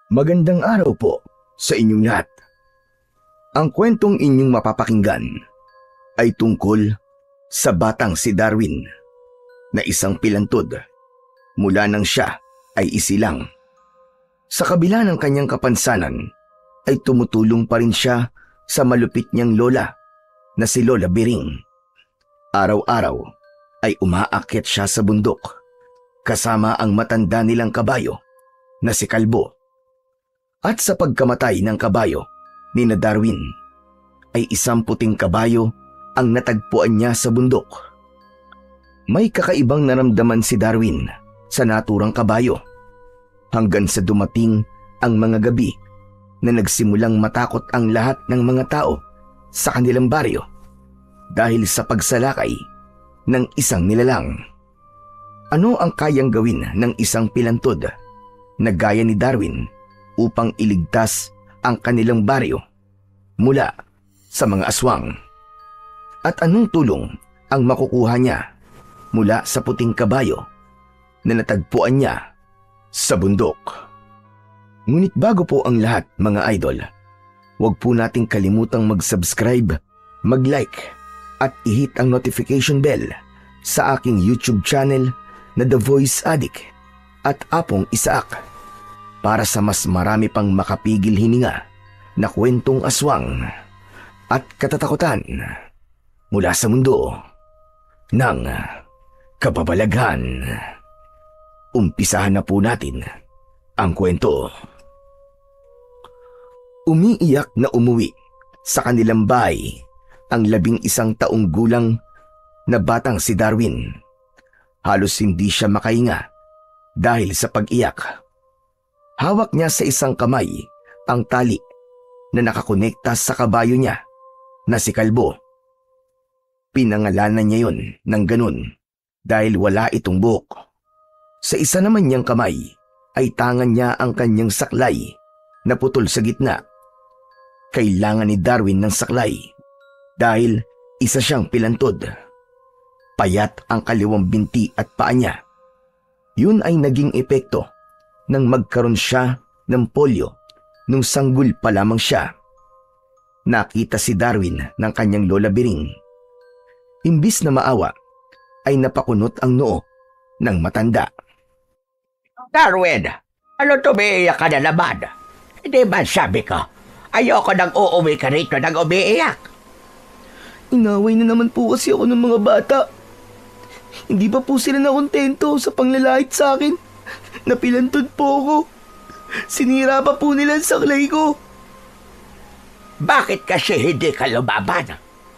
Magandang araw po sa inyong lahat. Ang kwentong inyong mapapakinggan ay tungkol sa batang si Darwin na isang pilantod mula nang siya ay isilang. Sa kabila ng kanyang kapansanan ay tumutulong pa rin siya sa malupit niyang lola na si Lola Biring. Araw-araw ay umaakyat siya sa bundok kasama ang matanda nilang kabayo na si Kalbo. At sa pagkamatay ng kabayo ni na Darwin, ay isang puting kabayo ang natagpuan niya sa bundok. May kakaibang naramdaman si Darwin sa naturang kabayo hanggang sa dumating ang mga gabi na nagsimulang matakot ang lahat ng mga tao sa kanilang baryo dahil sa pagsalakay ng isang nilalang. Ano ang kayang gawin ng isang pilantod na gaya ni Darwin upang iligtas ang kanilang baryo mula sa mga aswang? At anong tulong ang makukuha niya mula sa puting kabayo na natagpuan niya sa bundok? Ngunit bago po ang lahat, mga idol, huwag po nating kalimutang mag-subscribe, mag-like at i-hit ang notification bell sa aking YouTube channel na The Voice Addict at Apong Isaak, para sa mas marami pang makapigil hininga na kwentong aswang at katatakutan mula sa mundo ng kababalaghan. Umpisahan na po natin ang kwento. Umiiyak na umuwi sa kanilang bahay ang 11 taong gulang na batang si Darwin. Halos hindi siya makahinga dahil sa pag-iyak. Hawak niya sa isang kamay ang tali na nakakonekta sa kabayo niya na si Kalbo. Pinangalanan niya yon ng ganun dahil wala itong buhok. Sa isa naman niyang kamay ay tangan niya ang kanyang saklay na putol sa gitna. Kailangan ni Darwin ng saklay dahil isa siyang pilantod. Payat ang kaliwang binti at paa niya. Yun ay naging epekto nang magkaroon siya ng polio nung sanggol pa lamang siya. Nakita si Darwin ng kanyang Lola Biring. Imbis na maawa, ay napakunot ang noo ng matanda. Darwin, ano tumiiyak ka na naman? Hindi ba sabi ko, ayoko nang uuwi ka rito nang umiiyak? Inaway na naman po kasi ako ng mga bata. Hindi pa po sila nakontento sa panglalait sa akin. Napilantod po ako. Sinira pa po nila ang saklay ko. Bakit kasi hindi ka lumaban?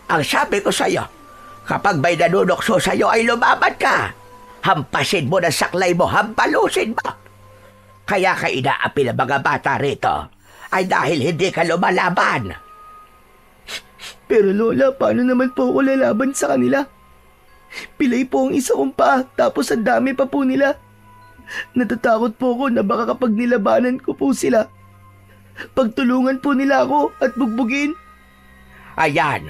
Ang sabi ko sa'yo, kapag may nanunokso sa'yo ay lumaban ka. Hampasin mo na saklay mo, hampalusin mo. Kaya ka inaapi ng mga bata rito ay dahil hindi ka lumalaban. Pero Lola, paano naman po ako lalaban sa kanila? Pilay po ang isa kong paa, tapos ang dami pa po nila. Natatakot po ako na baka kapag nilabanan ko po sila, pagtulungan po nila ako at bugbugin. Ayan,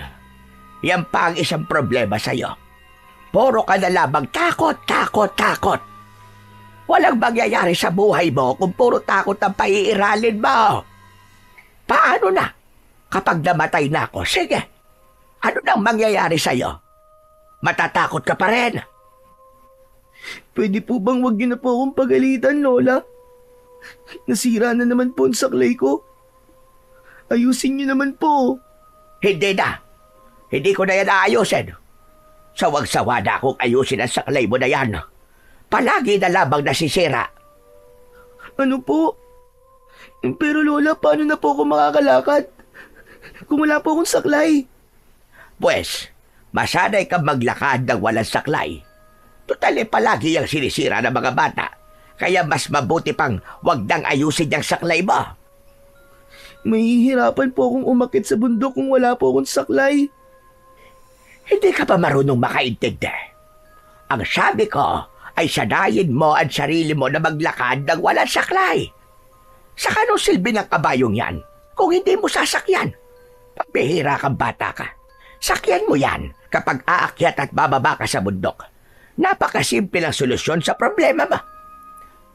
yan pa ang isang problema sa'yo. Puro ka na lamang takot, takot, takot. Walang mangyayari sa buhay mo kung puro takot ang paiiralin mo. Paano na? Kapag namatay na ako, sige. Ano nang mangyayari sa'yo? Matatakot ka pa rin. Pwede po bang wag niyo na po akong pagalitan, Lola? Nasira na naman po ang saklay ko. Ayusin niyo naman po. Hindi na. Hindi ko na yan aayusin. Sawag-sawa na akong ayusin ang saklay mo na yan. Palagi na lamang nasisira. Ano po? Pero Lola, paano na po ako makakalakad kung wala po akong saklay? Pwes, masanay kang maglakad ng walang saklay. Total palagi yung sinisira ng mga bata. Kaya mas mabuti pang wag nang ayusin yung saklay mo. Mahihirapan po akong umakit sa bundok kung wala po akong saklay. Hindi ka pa marunong makaintindi. Ang sabi ko ay sanayin mo ang sarili mo na maglakad ng walang saklay. Sa kanong silbi ng kabayong yan kung hindi mo sasakyan? Pambihira kang bata ka. Sakyan mo yan kapag aakyat at bababa ka sa bundok. Napakasimple ang solusyon sa problema mo.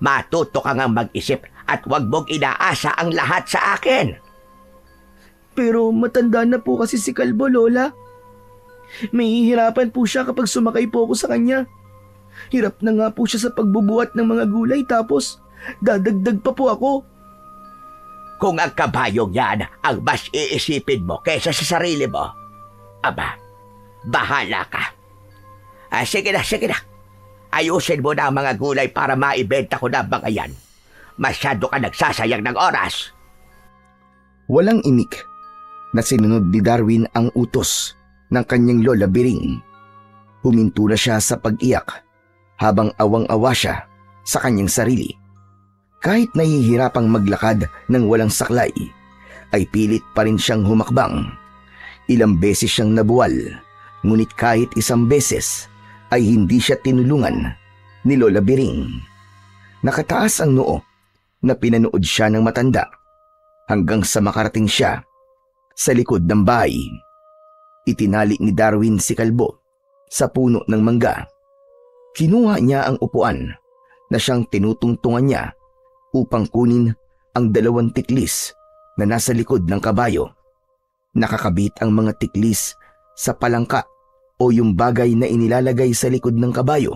Matuto ka ngang mag-isip At huwag mong inaasa ang lahat sa akin. Pero matanda na po kasi si Kalbo, Lola. May hihirapan po siya kapag sumakay po ako sa kanya. Hirap na nga po siya sa pagbubuhat ng mga gulay tapos dadagdag pa po ako. Kung ang kabayong yan ang mas iisipin mo kaysa sa sarili mo, aba, bahala ka. Sige na. Ayusin mo na ang mga gulay para maibenta ko na ang mga yan. Masyado ka nagsasayang ng oras. Walang imik na sinunod ni Darwin ang utos ng kanyang lola Biring. Huminto na siya sa pag-iyak habang awang-awa siya sa kanyang sarili. Kahit nahihirapang maglakad ng walang saklay, ay pilit pa rin siyang humakbang. Ilang beses siyang nabuwal, ngunit kahit isang beses ay hindi siya tinulungan ni Lola Biring. Nakataas ang noo na pinanood siya ng matanda hanggang sa makarating siya sa likod ng bahay. Itinali ni Darwin si Kalbo sa puno ng mangga. Kinuha niya ang upuan na siyang tinutungtungan niya upang kunin ang 2 tiklis na nasa likod ng kabayo. Nakakabit ang mga tiklis sa palangka o yung bagay na inilalagay sa likod ng kabayo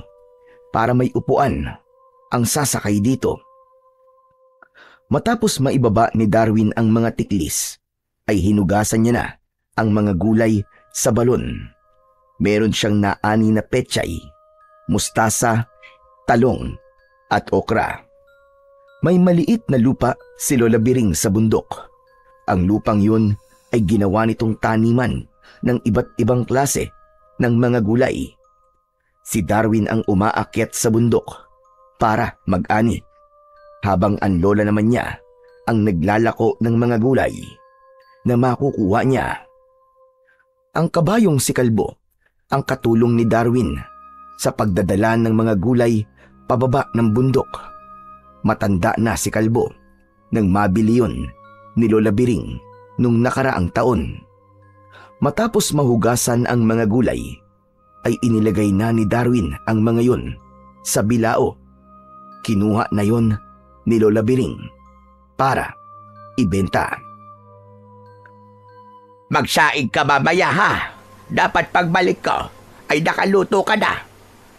para may upuan ang sasakay dito. Matapos maibaba ni Darwin ang mga tiklis, ay hinugasan niya na ang mga gulay sa balon. Meron siyang naani na pechay, mustasa, talong at okra. May maliit na lupa si Lola Biring sa bundok. Ang lupang yun ay ginawa nitong taniman ng iba't ibang klase ng mga gulay. Si Darwin ang umaakyat sa bundok para mag-ani, habang ang lola naman niya ang naglalako ng mga gulay na makukuha niya. Ang kabayong si Kalbo ang katulong ni Darwin sa pagdadala ng mga gulay pababa ng bundok. Matanda na si Kalbo nang mabili yun ni Lola Biring nung nakaraang taon. Matapos mahugasan ang mga gulay, ay inilagay na ni Darwin ang mga yun sa bilao. Kinuha na yun ni Lola Biring para ibenta. Magsaing ka mamaya ha. Dapat pagbalik ko ay nakaluto ka na.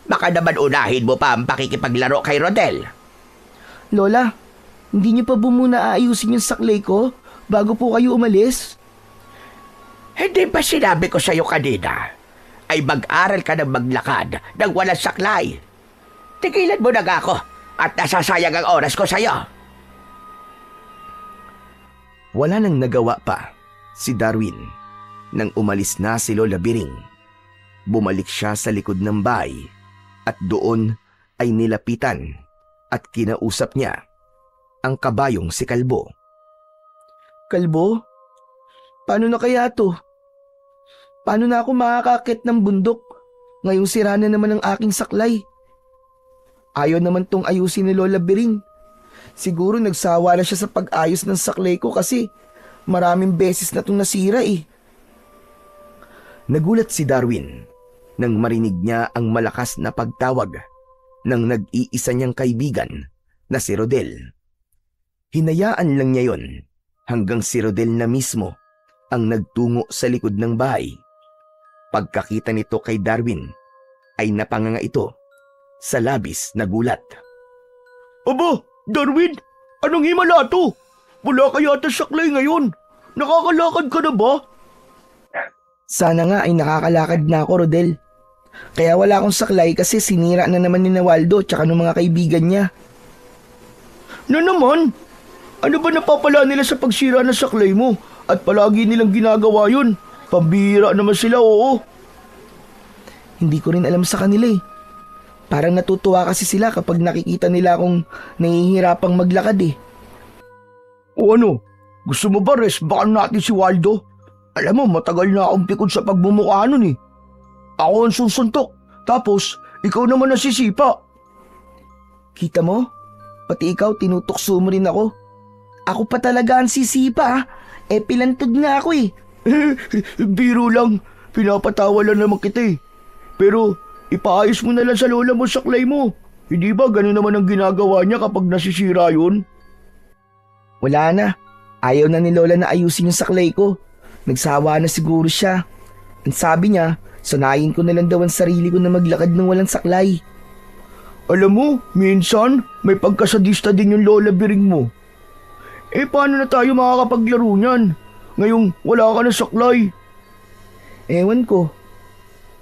Baka naman unahin mo pa ang pakikipaglaro kay Rodel. Lola, hindi niyo pa ba muna aayusin yung saklay ko bago po kayo umalis? Hindi ba sinabi ko sa'yo kanina ay mag-aral ka ng maglakad ng walang saklay? Tigilan mo na ako at nasasayang ang oras ko sa'yo. Wala nang nagawa pa si Darwin nang umalis na si Lola Biring. Bumalik siya sa likod ng bahay at doon ay nilapitan at kinausap niya ang kabayong si Kalbo. Kalbo, paano na kaya to? Paano na ako makakakit ng bundok? Ngayong sira na naman ang aking saklay. Ayaw naman tong ayusin ni Lola Biring. Siguro nagsawa na siya sa pag-ayos ng saklay ko kasi maraming beses na itong nasira eh. Nagulat si Darwin nang marinig niya ang malakas na pagtawag ng nag-iisa niyang kaibigan na si Rodel. Hinayaan lang niya yon hanggang si Rodel na mismo ang nagtungo sa likod ng bahay. Pagkakita nito kay Darwin ay napanganga ito sa labis na gulat. Aba, Darwin, anong himala to? Wala ka yata saklay ngayon. Nakakalakad ka na ba? Sana nga ay nakakalakad na ako, Rodel. Kaya wala akong saklay kasi sinira na naman ni Waldo tsaka ng mga kaibigan niya. Na naman? Ano ba napapala nila sa pagsira ng saklay mo? At palagi nilang ginagawa yun. Pambihira naman sila, oo. Hindi ko rin alam sa kanila eh. Parang natutuwa kasi sila kapag nakikita nila akong nahihirapang maglakad eh. O ano? Gusto mo ba resbakan natin si Waldo? Alam mo, matagal na akong pikon sa pagmumukha nun eh. Ako ang susuntok, tapos ikaw naman nasisipa. Kita mo? Pati ikaw tinutukso mo rin ako. Ako pa talaga ang sisipa. Pilantod nga ako eh. Biro lang. Pinapatawa lang naman kita eh. Pero ipaayos mo na lang sa lola mo saklay mo. Hindi ba ganun naman ang ginagawa niya kapag nasisira yun? Wala na. Ayaw na ni Lola na ayusin yung saklay ko. Nagsawa na siguro siya. Ang sabi niya, sanayin ko na lang daw ang sarili ko na maglakad ng walang saklay. Alam mo, minsan may pagkasadista din yung Lola Biring mo. Paano na tayo makakapaglaro niyan? Ngayong wala ka na saklay. Ewan ko.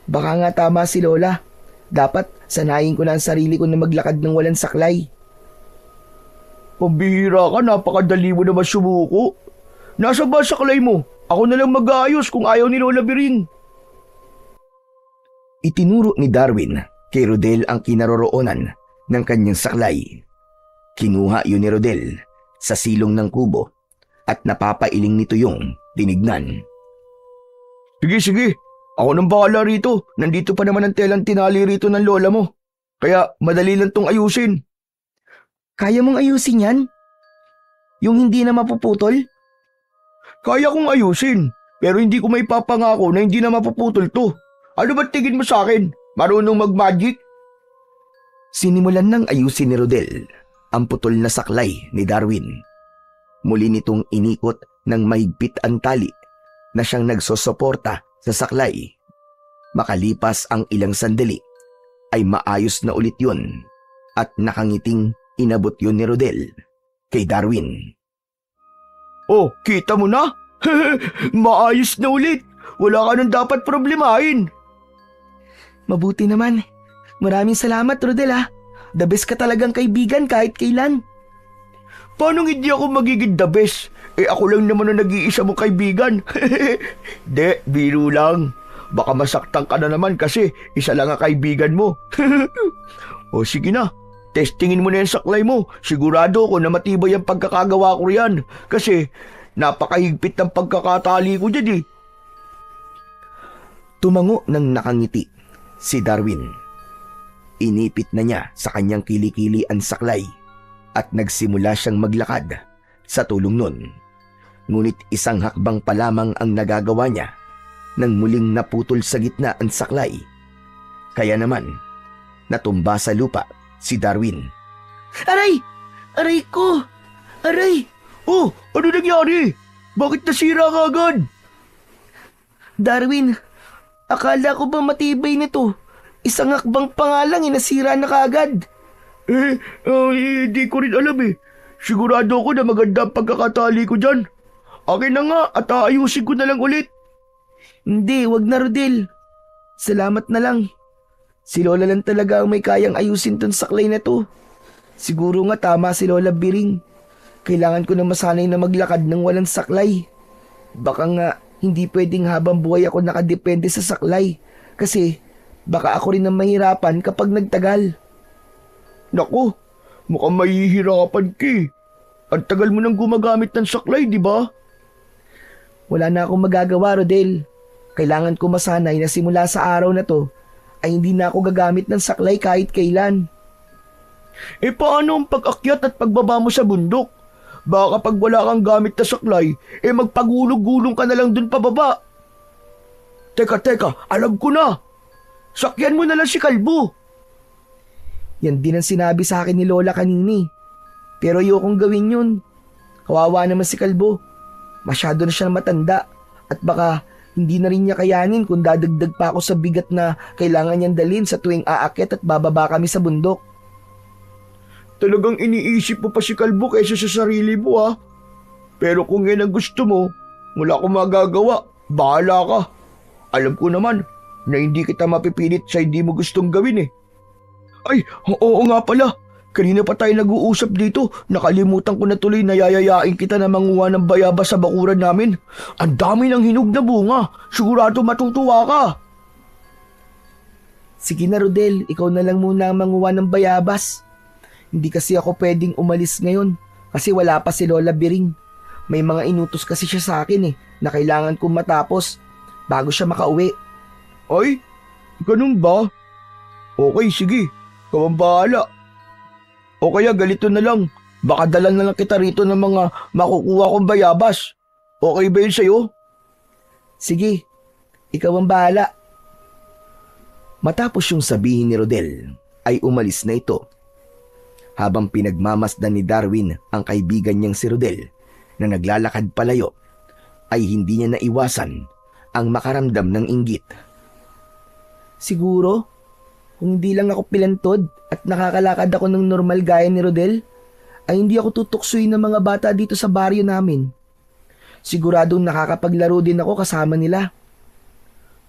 Baka nga tama si Lola. Dapat sanayin ko na ang sarili ko na maglakad ng walang saklay. Pambihira ka, napakadali mo naman sumuko. Nasa ba saklay mo? Ako na lang mag-aayos kung ayaw ni Lola Biring. Itinuro ni Darwin kay Rodel ang kinaroroonan ng kanyang saklay. Kinuha yun ni Rodel sa silong ng kubo at napapailing nito yung tinignan. Sige. Ako nang bahala rito. Nandito pa naman ang telang tinali rito ng lola mo. Kaya madali lang tong ayusin. Kaya mong ayusin yan? Yung hindi na mapuputol? Kaya kong ayusin, pero hindi ko may papangako na hindi na mapuputol to. Ano ba tingin mo sa akin? Marunong mag-magic? Sinimulan ng ayusin ni Rodel ang putol na saklay ni Darwin. Muli nitong inikot ng mahigpit ang tali na siyang nagsosuporta sa saklay. Makalipas ang ilang sandali ay maayos na ulit yun at nakangiting inabot yun ni Rodel kay Darwin. Oh, kita mo na? Maayos na ulit. Wala ka nang dapat problemahin. Mabuti naman. Maraming salamat, Rodel ha. The best ka talagang kaibigan kahit kailan. Paano hindi ako magiging the best? Ako lang naman ang nag-iisa mong kaibigan. De, biro lang. Baka masaktan ka na naman kasi isa lang ang kaibigan mo. O sige na. Testingin mo na yung saklay mo. Sigurado ko na matibay ang pagkakagawa ko riyan. Kasi napakahigpit ng pagkakatali ko dyan eh. Tumango ng nakangiti si Darwin. Inipit na niya sa kanyang kilikili ang saklay at nagsimula siyang maglakad sa tulong nun. Ngunit isang hakbang pa lamang ang nagagawa niya nang muling naputol sa gitna ang saklay. Kaya naman, natumba sa lupa si Darwin. Aray! Aray ko! Aray! Oh, ano nangyari? Bakit nasira ka agad? Darwin, akala ko ba matibay nito? Isang hakbang pa nga lang nasira na kaagad. Hindi ko rin alam eh. Sigurado ko na maganda ang pagkakatali ko dyan. Akin na nga at aayusin ko na lang ulit. Hindi, wag na Rodel. Salamat na lang. Si Lola lang talaga ang may kayang ayusin tong saklay na to. Siguro nga tama si Lola Biring. Kailangan ko na masanay na maglakad ng walang saklay. Baka nga hindi pwedeng habang buhay ako nakadepende sa saklay. Kasi baka ako rin ang mahirapan kapag nagtagal. Naku, mukhang mahihirapan ka eh. Ang tagal mo nang gumagamit ng saklay, di ba? Wala na akong magagawa, Rodel. Kailangan ko masanay na simula sa araw na to ay hindi na ako gagamit ng saklay kahit kailan. Paano ang pag-akyat at pagbaba mo sa bundok? Baka pag wala kang gamit na saklay, magpagulog-gulong ka na lang dun pababa. Teka, alam ko na. Sakyan mo na lang si Kalbo. Yan din ang sinabi sa akin ni Lola kanini. Pero ayokong gawin yun. Kawawa naman si Kalbo. Masyado na siya matanda at baka hindi na rin niya kayanin kung dadagdag pa ako sa bigat na kailangan niyang dalhin sa tuwing aakyat at bababa kami sa bundok. Talagang iniisip mo pa si Kalbo kaysa sa sarili mo ha. Pero kung yan ang gusto mo, wala akong magagawa. Bahala ka. Alam ko naman na hindi kita mapipilit sa hindi mo gustong gawin eh. Ay, oo nga pala. Kanina pa tayo nag-uusap dito. Nakalimutan ko na tuloy na yayayain kita na manguha ng bayabas sa bakuran namin. Ang dami ng hinog na bunga. Sigurado matutuwa ka. Sige na Rodel, ikaw na lang muna ang manguha ng bayabas. Hindi kasi ako pwedeng umalis ngayon kasi wala pa si Lola Biring. May mga inutos kasi siya sa akin na kailangan kong matapos bago siya makauwi. Ay, ganun ba? Okay, sige. Ikaw ang bahala. O kaya galito na lang. Baka dala na lang kita rito ng mga makukuha kong bayabas. Okay ba yun sa'yo? Sige, ikaw ang bahala. Matapos yung sabihin ni Rodel, ay umalis na ito. Habang pinagmamasdan ni Darwin ang kaibigan niyang si Rodel na naglalakad palayo, ay hindi niya naiwasan ang makaramdam ng inggit. Siguro, kung hindi lang ako pilantod at nakakalakad ako ng normal gaya ni Rodel, ay hindi ako tutuksoy ng mga bata dito sa baryo namin. Siguradong nakakapaglaro din ako kasama nila.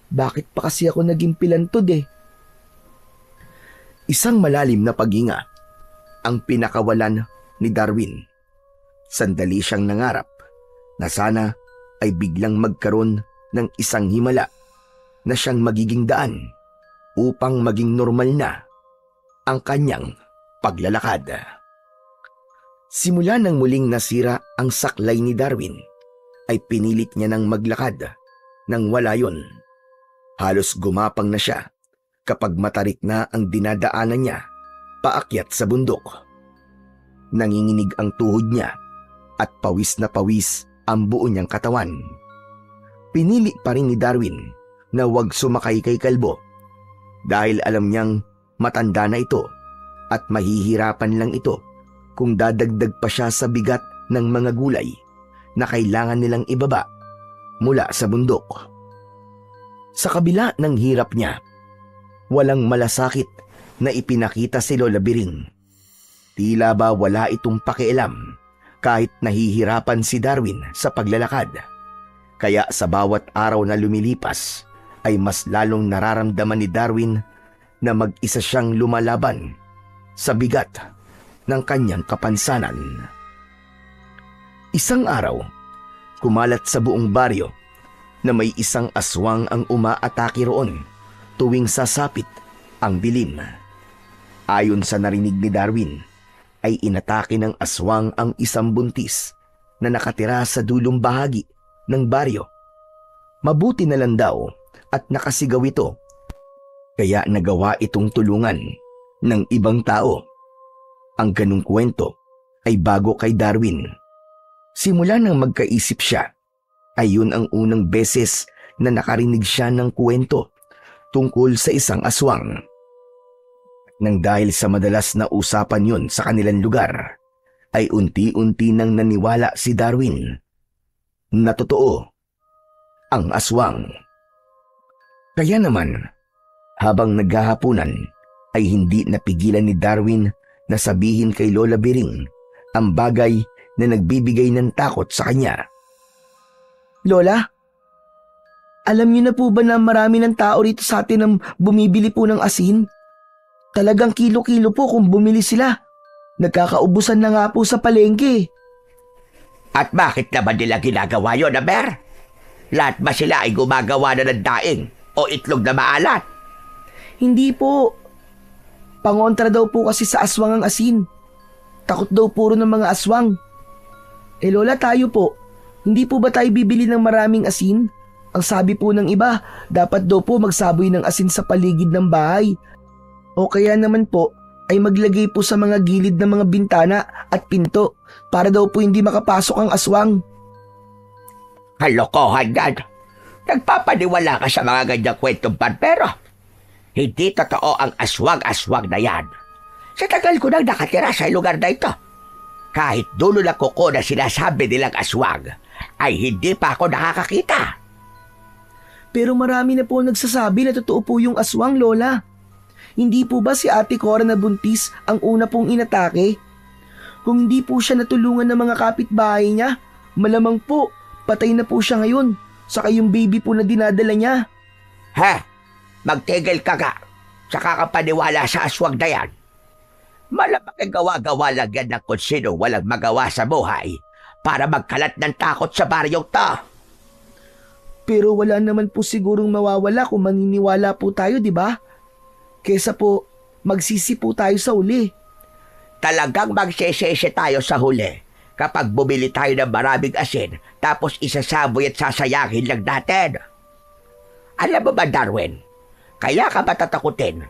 Bakit pa kasi ako naging pilantod eh? Isang malalim na paghinga ang pinakawalan ni Darwin. Sandali siyang nangarap na sana ay biglang magkaroon ng isang himala na siyang magiging daan upang maging normal na ang kanyang paglalakad. Simula nang muling nasira ang saklay ni Darwin, ay pinilit niya nang maglakad nang wala yun. Halos gumapang na siya kapag matarik na ang dinadaanan niya paakyat sa bundok. Nanginginig ang tuhod niya at pawis na pawis ang buo niyang katawan. Pinili pa rin ni Darwin na huwag sumakay kay kalbo dahil alam niyang matanda na ito at mahihirapan lang ito kung dadagdag pa siya sa bigat ng mga gulay na kailangan nilang ibaba mula sa bundok. Sa kabila ng hirap niya, walang malasakit na ipinakita si Lola Biring. Tila ba wala itong pakialam kahit nahihirapan si Darwin sa paglalakad. Kaya sa bawat araw na lumilipas ay mas lalong nararamdaman ni Darwin na mag-isa siyang lumalaban sa bigat ng kanyang kapansanan. Isang araw, kumalat sa buong baryo na may isang aswang ang umaatake roon tuwing sasapit ang dilim. Ayon sa narinig ni Darwin, ay inatake ng aswang ang isang buntis na nakatira sa dulong bahagi ng baryo. Mabuti na lang daw at nakasigaw ito, kaya nagawa itong tulungan ng ibang tao. Ang ganung kwento ay bago kay Darwin. Simula nang magkaisip siya, ay yun ang unang beses na nakarinig siya ng kwento tungkol sa isang aswang. Nang dahil sa madalas na usapan yun sa kanilang lugar, ay unti-unti nang naniwala si Darwin na totoo ang aswang. Kaya naman, habang naghahapunan, ay hindi napigilan ni Darwin na sabihin kay Lola Biring ang bagay na nagbibigay ng takot sa kanya. Lola, alam niyo na po ba na marami ng tao rito sa atin ang bumibili po ng asin? Talagang kilo-kilo po kung bumili sila. Nagkakaubusan na nga po sa palengke. At bakit naman nila ginagawa yun, Aber? Lahat ba sila ay gumagawa na ng daing o itlog na maalat? Hindi po. Pangontra daw po kasi sa aswang ang asin. Takot daw puro ng mga aswang. Eh Lola, tayo po. Hindi po ba tayo bibili ng maraming asin? Ang sabi po ng iba, dapat daw po magsaboy ng asin sa paligid ng bahay. O kaya naman po ay maglagay po sa mga gilid ng mga bintana at pinto para daw po hindi makapasok ang aswang. Kalokohan yan. Nagpapaniwala ka sa mga ganyang kwentong barbero. Hindi totoo ang aswang-aswang na yan. Sa tagal ko nang nakatira sa lugar na ito, kahit dulo ng kuko na sinasabi nilang aswang, ay hindi pa ako nakakakita. Pero marami na po nagsasabi na totoo po yung aswang, Lola. Hindi po ba si Ate Cora na buntis ang una pong inatake? Kung hindi po siya natulungan ng mga kapitbahay niya, malamang po patay na po siya ngayon, saka yung baby po na dinadala niya. Ha? Magtigil ka ka sa kakapaniwala sa aswang na yan. Malamang ang gawa-gawa lang yan ng kung sino walang magawa sa buhay para magkalat ng takot sa baryong to. Pero wala naman po sigurong mawawala kung maniniwala po tayo, di ba? Kesa po, magsisi po tayo sa huli. Talagang magsisisi tayo sa huli kapag bumili tayo ng maraming asin tapos isasaboy at sasayangin lang natin. Alam mo ba, Darwin, kaya ka matatakutin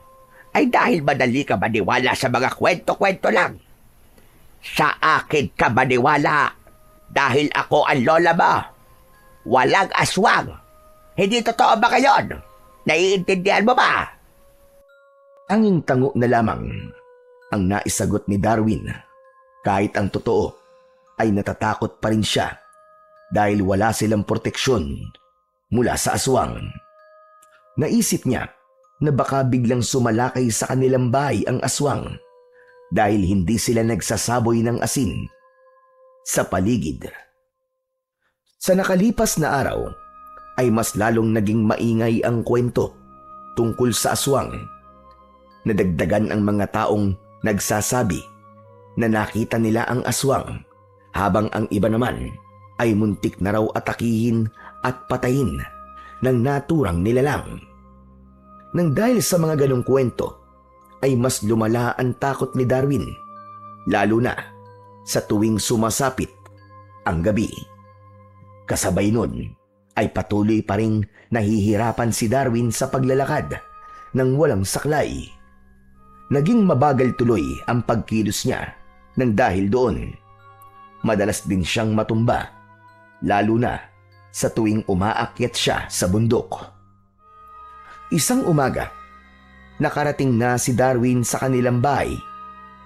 ay dahil madali ka maniwala sa mga kwento-kwento lang. Sa akin ka maniwala dahil ako ang lola mo. Walang aswang. Hindi totoo ba kayon? Naiintindihan mo ba? Anging tango na lamang ang naisagot ni Darwin. Kahit ang totoo ay natatakot pa rin siya dahil wala silang proteksyon mula sa aswang. Naisip niya na baka biglang sumalakay sa kanilang bahay ang aswang dahil hindi sila nagsasaboy ng asin sa paligid. Sa nakalipas na araw ay mas lalong naging maingay ang kwento tungkol sa aswang. Nadagdagan ang mga taong nagsasabi na nakita nila ang aswang habang ang iba naman ay muntik na raw atakihin at patayin ng naturang nilalang. Nang dahil sa mga ganong kwento ay mas lumala ang takot ni Darwin, lalo na sa tuwing sumasapit ang gabi. Kasabay nun ay patuloy pa ring nahihirapan si Darwin sa paglalakad ng walang saklay. Naging mabagal tuloy ang pagkilos niya nang dahil doon. Madalas din siyang matumba, lalo na sa tuwing umaakyat siya sa bundok. Isang umaga, nakarating na si Darwin sa kanilang bahay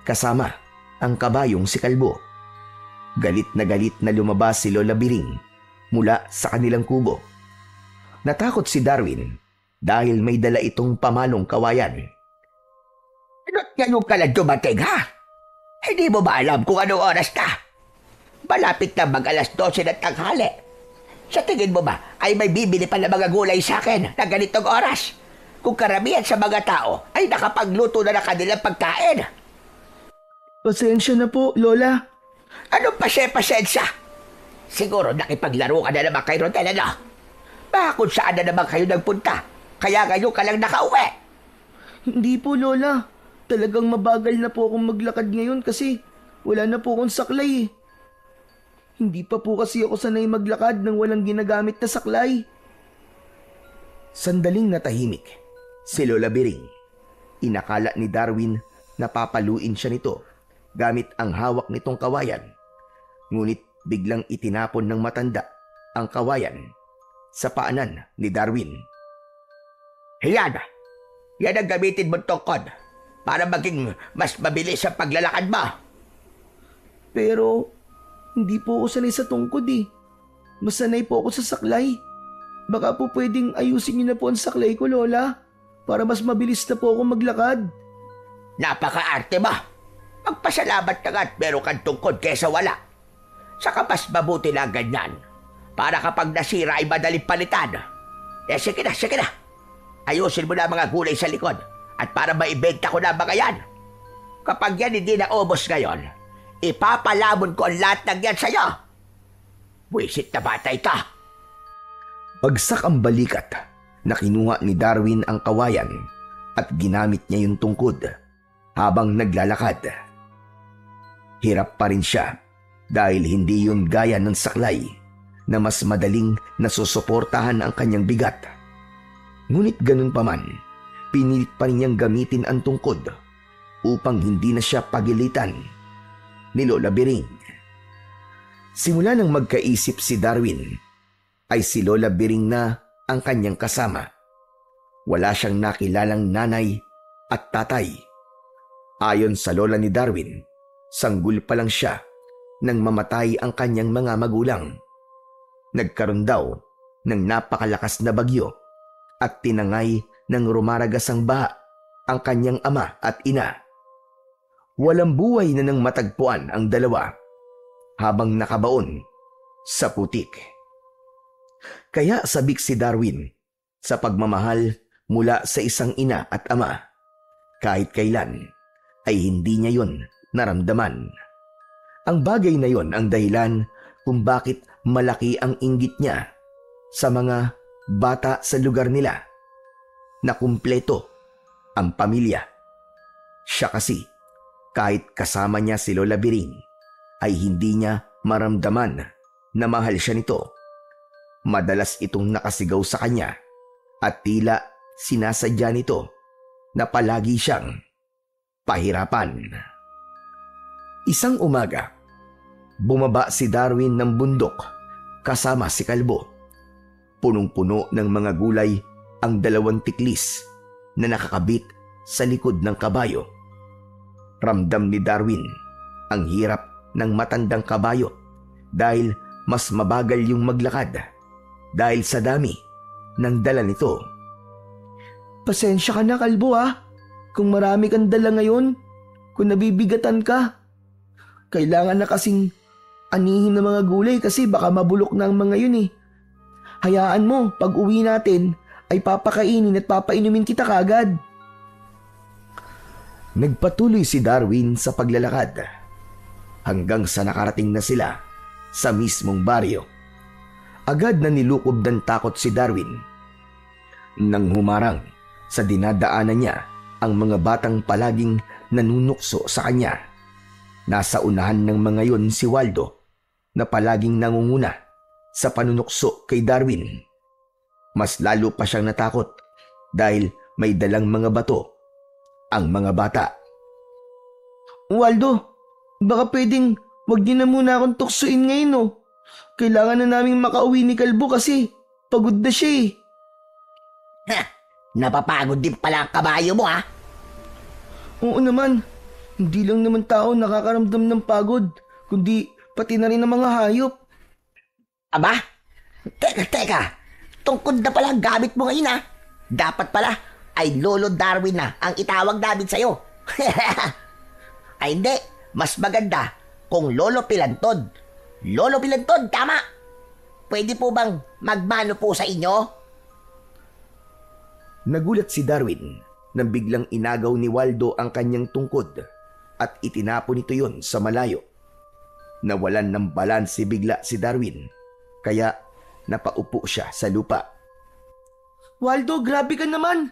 kasama ang kabayong si Kalbo. Galit na lumabas si Lola Biring mula sa kanilang kubo. Natakot si Darwin dahil may dala itong pamalong kawayan. Ano't ngayon ka lang dumating, ha? Hindi mo ba alam kung anong oras na? Malapit na mag-alas 12 ng tanghali. Sa tingin mo ba ay may bibili pa na mga gulay sa akin na ganitong oras? Kung karamihan sa mga tao ay nakapagluto na ng kanilang pagkain. Pasensya na po, Lola. Anong pasensya? Siguro nakipaglaro ka na naman kay Rodel, ano? Baka kung saan na naman kayo nagpunta, kaya ngayon ka lang nakauwi. Hindi po, Lola. Talagang mabagal na po akong maglakad ngayon kasi wala na po akong saklay. Hindi pa po kasi ako sanay maglakad nang walang ginagamit na saklay. Sandaling natahimik si Lola Biring. Inakala ni Darwin na papaluin siya nito gamit ang hawak nitong kawayan. Ngunit biglang itinapon ng matanda ang kawayan sa paanan ni Darwin. Yan ang gamitin mong tungkod para maging mas mabilis ang paglalakad mo. Pero hindi po ako sanay sa tungkod eh. Mas sanay po ako sa saklay. Baka po pwedeng ayusin niyo na po ang saklay ko, Lola, para mas mabilis na po ako maglakad. Napaka-arte mo. Magpasalamat ka nga at meron kang tungkod kesa wala. Saka mas mabuti na ganyan. Para kapag nasira ay madaling palitan. Sige na. Ayusin mo na mga gulay sa likod. At para maibenta ko na mga yan. Kapag yan hindi na ubos ngayon, ipapalamon ko ang lahat ng yan sa'yo. Buwisit na bata ito. Bagsak ang balikat na kinuha ni Darwin ang kawayan at ginamit niya yung tungkod habang naglalakad. Hirap pa rin siya dahil hindi yun gaya ng saklay na mas madaling nasusuportahan ang kanyang bigat. Ngunit ganun pa man, pinilit pa rin niyang gamitin ang tungkod upang hindi na siya pagilitan ni Lola Biring. Simula nang magkaisip si Darwin, ay si Lola Biring na ang kanyang kasama. Wala siyang nakilalang nanay at tatay. Ayon sa lola ni Darwin, sanggol pa lang siya nang mamatay ang kanyang mga magulang. Nagkaroon daw ng napakalakas na bagyo at tinangay ng rumaragas ang baha ang kanyang ama at ina. Walang buhay na nang matagpuan ang dalawa habang nakabaon sa putik. Kaya sabik si Darwin sa pagmamahal mula sa isang ina at ama. Kahit kailan ay hindi niya yon naramdaman. Ang bagay na yon ang dahilan kung bakit malaki ang inggit niya sa mga bata sa lugar nila na kumpleto ang pamilya. Siya kasi, kahit kasama niya si Lola Biring, ay hindi niya maramdaman na mahal siya nito. Madalas itong nakasigaw sa kanya at tila sinasadya nito na palagi siyang pahirapan. Isang umaga, bumaba si Darwin ng bundok kasama si Kalbo. Punong-puno ng mga gulay ang 2 tiklis na nakakabit sa likod ng kabayo. Ramdam ni Darwin ang hirap ng matandang kabayo dahil mas mabagal yung maglakad dahil sa dami ng dala nito. Pasensya ka na, kalbo kung marami kang dala ngayon, kung nabibigatan ka. Kailangan na kasing anihin ng mga gulay kasi baka mabulok na ang mga yun Hayaan mo, pag uwi natin ay papakainin at papainumin kita kagad. Nagpatuloy si Darwin sa paglalakad hanggang sa nakarating na sila sa mismong baryo. Agad na nilukob ng takot si Darwin nang humarang sa dinadaanan niya ang mga batang palaging nanunukso sa kanya. Nasa unahan ng mga yon si Waldo na palaging nangunguna sa panunukso kay Darwin. Mas lalo pa siyang natakot dahil may dalang mga bato ang mga bata. Waldo, baka pwedeng wag niyo na muna akong tuksuin ngayon Kailangan na naming makauwi ni Kalbo kasi pagod na siya Napapagod din pala ang kabayo mo Oo naman, hindi lang naman tao nakakaramdam ng pagod, kundi pati na rin ang mga hayop. Aba? Teka. Tungkod na pala ang gamit mo ngayon Dapat pala ay Lolo Darwin na ang itawag namin sa'yo. Ay hindi, mas maganda kung Lolo Pilantod. Lolo Pilantod, tama. Pwede po bang magmano po sa inyo? Nagulat si Darwin nang biglang inagaw ni Waldo ang kanyang tungkod at itinapon ito yon sa malayo. Nawalan ng balanse bigla si Darwin kaya napaupo siya sa lupa. Waldo, grabe ka naman.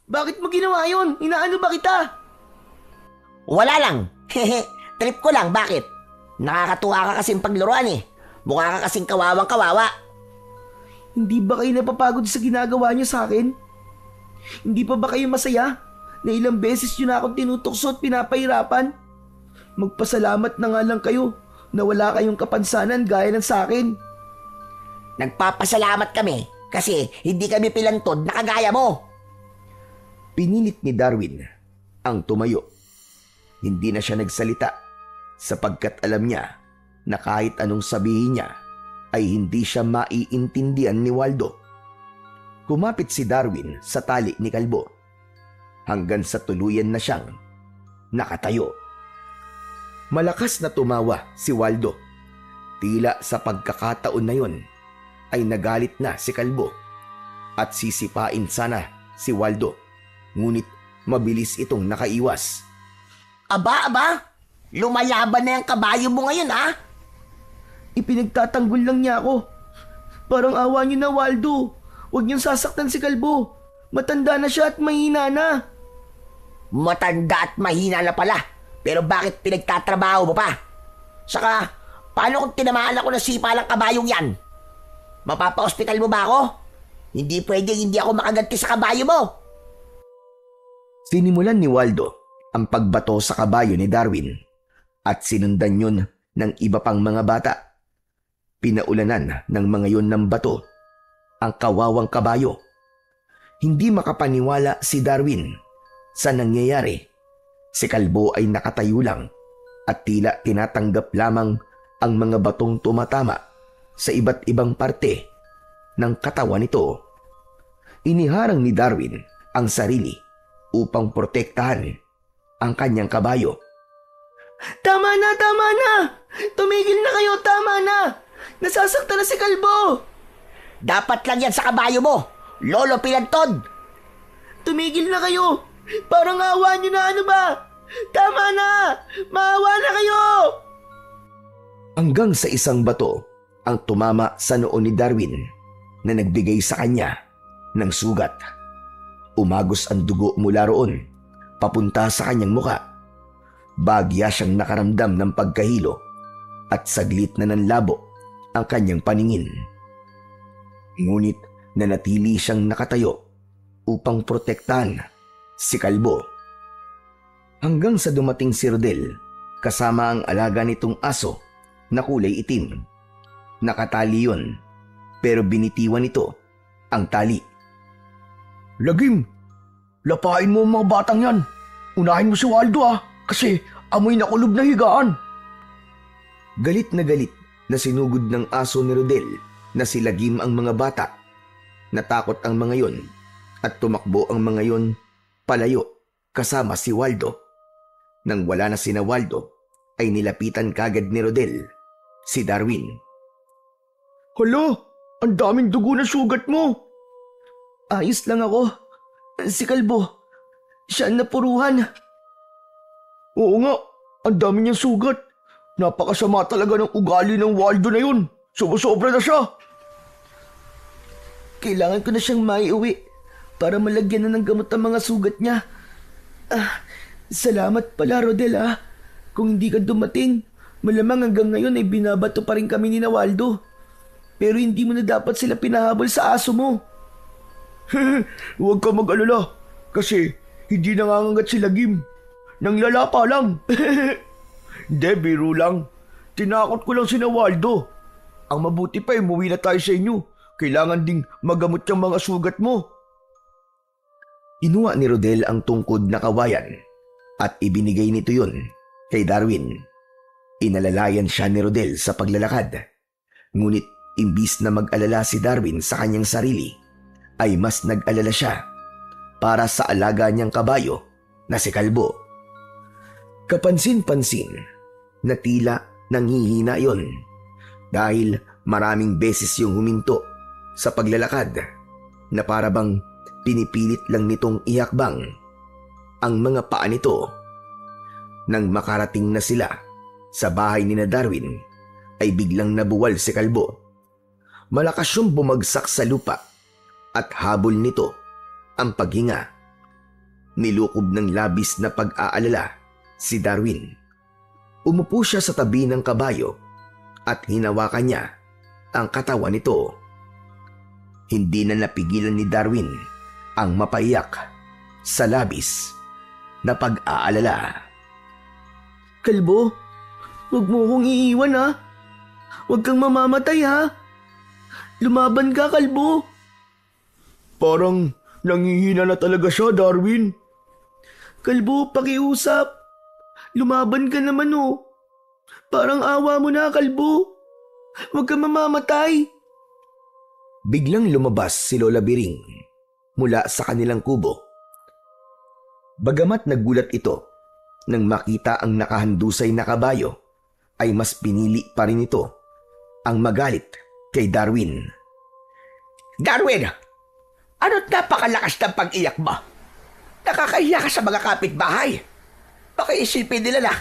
Bakit mo ginawa yun? Inaano ba kita? Wala lang. Trip ko lang, bakit? Nakakatuwa ka kasing paglaruan Mukha ka kasing kawawang kawawa. Hindi ba kayo napapagod sa ginagawa niyo sa akin? Hindi pa ba kayo masaya na ilang beses yun na akong tinutokso at pinapahirapan? Magpasalamat na nga lang kayo na wala kayong kapansanan gaya ng sa akin. Nagpapasalamat kami kasi hindi kami pilantod na kagaya mo. Pinilit ni Darwin ang tumayo. Hindi na siya nagsalita sapagkat alam niya na kahit anong sabihin niya ay hindi siya maiintindihan ni Waldo. Kumapit si Darwin sa tali ni Kalbo hanggang sa tuluyan na siyang nakatayo. Malakas na tumawa si Waldo. Tila sa pagkakataon na yon ay nagalit na si Kalbo at sisipain sana si Waldo. Ngunit mabilis itong nakaiwas. Aba, lumalaban na yung kabayo mo ngayon Ipinagtatanggol lang niya ako. Parang awa niyo na, Waldo. Huwag niyong sasaktan si Kalbo. Matanda na siya at mahina na. Matanda at mahina na pala. Pero bakit pinagtatrabaho mo pa? Saka, paano kung tinamaan ako ng sipa ng kabayong yan? Mapapa-hospital mo ba ako? Hindi pwedeng hindi ako makaganti sa kabayo mo. Sinimulan ni Waldo ang pagbato sa kabayo ni Darwin at sinundan yun ng iba pang mga bata. Pinaulanan ng mga yun ng bato ang kawawang kabayo. Hindi makapaniwala si Darwin sa nangyayari. Si Kalbo ay nakatayo lang at tila tinatanggap lamang ang mga batong tumatama sa iba't ibang parte ng katawan nito. Iniharang ni Darwin ang sarili upang protektahan ang kanyang kabayo. Tama na! Tumigil na kayo, tama na! Nasasaktan na si Kalbo! Dapat lang yan sa kabayo mo, Lolo Pilantod! Tumigil na kayo! Parang awa nyo na, ano ba? Tama na! Maawa na kayo! Hanggang sa isang bato ang tumama sa noo ni Darwin na nagbigay sa kanya ng sugat. Umagos ang dugo mula roon papunta sa kanyang muka. Bagya siyang nakaramdam ng pagkahilo at saglit na nanlabo ang kanyang paningin. Ngunit nanatili siyang nakatayo upang protektahan si Kalbo. Hanggang sa dumating si Rodel kasama ang alaga nitong aso na kulay itim. Nakatali yun pero binitiwan nito ang tali. Lagim, lapain mo ang mga batang yan. Unahin mo si Waldo kasi amoy na kulob na higaan. Galit na sinugod ng aso ni Rodel na si Lagim ang mga bata. Natakot ang mga yon at tumakbo ang mga yon palayo kasama si Waldo. Nang wala na sina Waldo, ay nilapitan kagad ni Rodel si Darwin. Hala, ang daming dugo na sugat mo. Ayos lang ako. Si Kalbo, siya ang napuruhan. Oo nga, ang dami niyang sugat. Napakasama talaga ng ugali ng Waldo na yun. Sumusobra na siya. Kailangan ko na siyang maiuwi para malagyan na ng gamot ang mga sugat niya. Salamat pala, Rodel ah. Kung hindi ka dumating, malamang hanggang ngayon ay binabato pa rin kami ni na Waldo. Pero hindi mo na dapat sila pinahabol sa aso mo. Huwag ka mag-alala kasi hindi nangangagat si Lagim. Nanglala pa lang. Hindi, biro lang. Tinakot ko lang si na Waldo. Ang mabuti pa ay umuwi na tayo sa inyo. Kailangan ding magamot yung mga sugat mo. Inuwa ni Rodel ang tungkod na kawayan at ibinigay nito yun kay Darwin. Inalalayan siya ni Rodel sa paglalakad. Ngunit imbis na mag-alala si Darwin sa kanyang sarili, ay mas nag-alala siya para sa alaga niyang kabayo na si Kalbo. Kapansin-pansin na tila nanghihina yon dahil maraming beses yung huminto sa paglalakad na parabang pinipilit lang nitong ihakbang ang mga paa nito. Nang makarating na sila sa bahay ni na Darwin, ay biglang nabuwal si Kalbo. Malakas yung bumagsak sa lupa at habol nito ang paghinga. Nilukob ng labis na pag-aalala si Darwin. Umupo siya sa tabi ng kabayo at hinawakan niya ang katawan nito. Hindi na napigilan ni Darwin ang mapaiyak sa labis na pag-aalala. Kalbo, huwag mo akong iiwan ha. Huwag kang mamamatay ha. Lumaban ka, Kalbo. Parang nangihina na talaga siya, Darwin. Kalbo, pakiusap. Lumaban ka naman oh. Parang awa mo na, Kalbo. Huwag kang mamamatay. Biglang lumabas si Lola Biring mula sa kanilang kubo. Bagamat nagulat ito nang makita ang nakahandusay na kabayo, ay mas pinili pa rin ito ang magalit kay Darwin. Darwin! Ano't napakalakas ng pag-iyak mo? Nakakahiya ka sa mga kapitbahay. Baka isipin nila na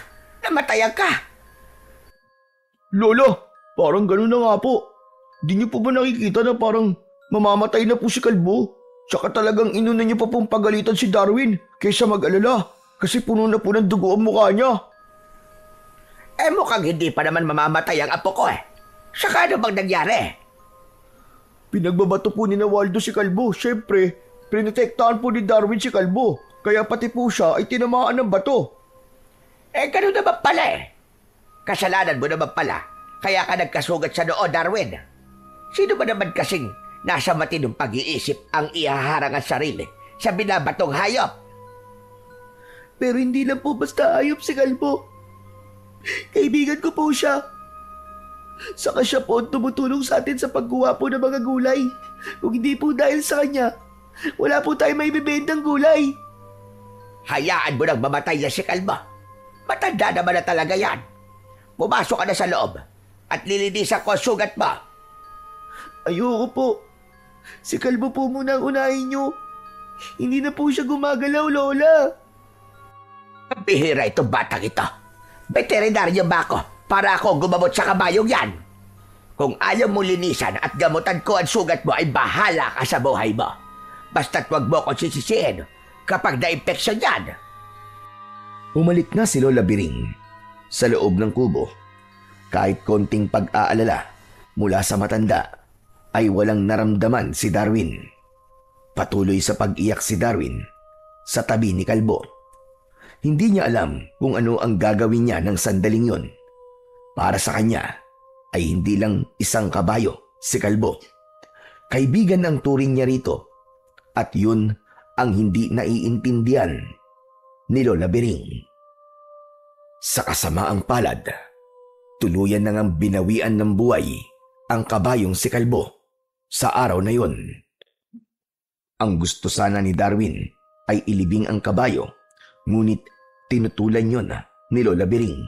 namatayan ka. Lola, parang ganun na nga po. Di niyo po ba nakikita na parang mamamatay na po si Kalbo? Tsaka talagang inuna niyo pa pong pagalitan si Darwin kaysa mag-alala kasi puno na po ng dugo ang mukha niya. Mukhang hindi pa naman mamamatay ang apo ko Saka ano bang nangyari? Pinagbabato po ni na Waldo si Kalbo. Siyempre, prinotektahan po ni Darwin si Kalbo. Kaya pati po siya ay tinamaan ng bato. Ganun naman pala Kasalanan mo naman pala. Kaya ka nagkasugat sa noo, Darwin. Sino ba naman kasing nasa matinong pag-iisip ang ihaharang ang sarili sa binabatong hayop? Pero hindi lang po basta hayop si Kalbo. Kaibigan ko po siya. Saka siya po ang tumutulong sa atin sa pagkuha po ng mga gulay. Kung hindi po dahil sa kanya, wala po tayo may bibendang gulay. Hayaan mo nang mamatay na si Kalbo. Matanda naman na talaga yan. Pumasok ka na sa loob at lilinisan ko ang sugat mo. Ayoko po. Si Kalbo po muna ang unahin niyo. Hindi na po siya gumagalaw, Lola. Bihira itong batang ito. Veterinaryo ba ako para ako gumamot sa kabayong yan? Kung ayaw mo linisan at gamutan ko ang sugat mo ay bahala ka sa buhay mo. Basta't wag mo akong sisisiin kapag na-infection yan. Umalik na si Lola Biring sa loob ng kubo. Kahit konting pag-aalala mula sa matanda ay walang naramdaman si Darwin. Patuloy sa pag-iyak si Darwin sa tabi ni Kalbo. Hindi niya alam kung ano ang gagawin niya ng sandaling yon. Para sa kanya ay hindi lang isang kabayo si Kalbo. Kaibigan ang turing niya rito at yun ang hindi naiintindihan ni Lola Biring. Sa kasamaang palad, tuluyan na ngang binawian ng buhay ang kabayong si Kalbo sa araw na yon. Ang gusto sana ni Darwin ay ilibing ang kabayo, ngunit tinutulan yon ni Lola Biring.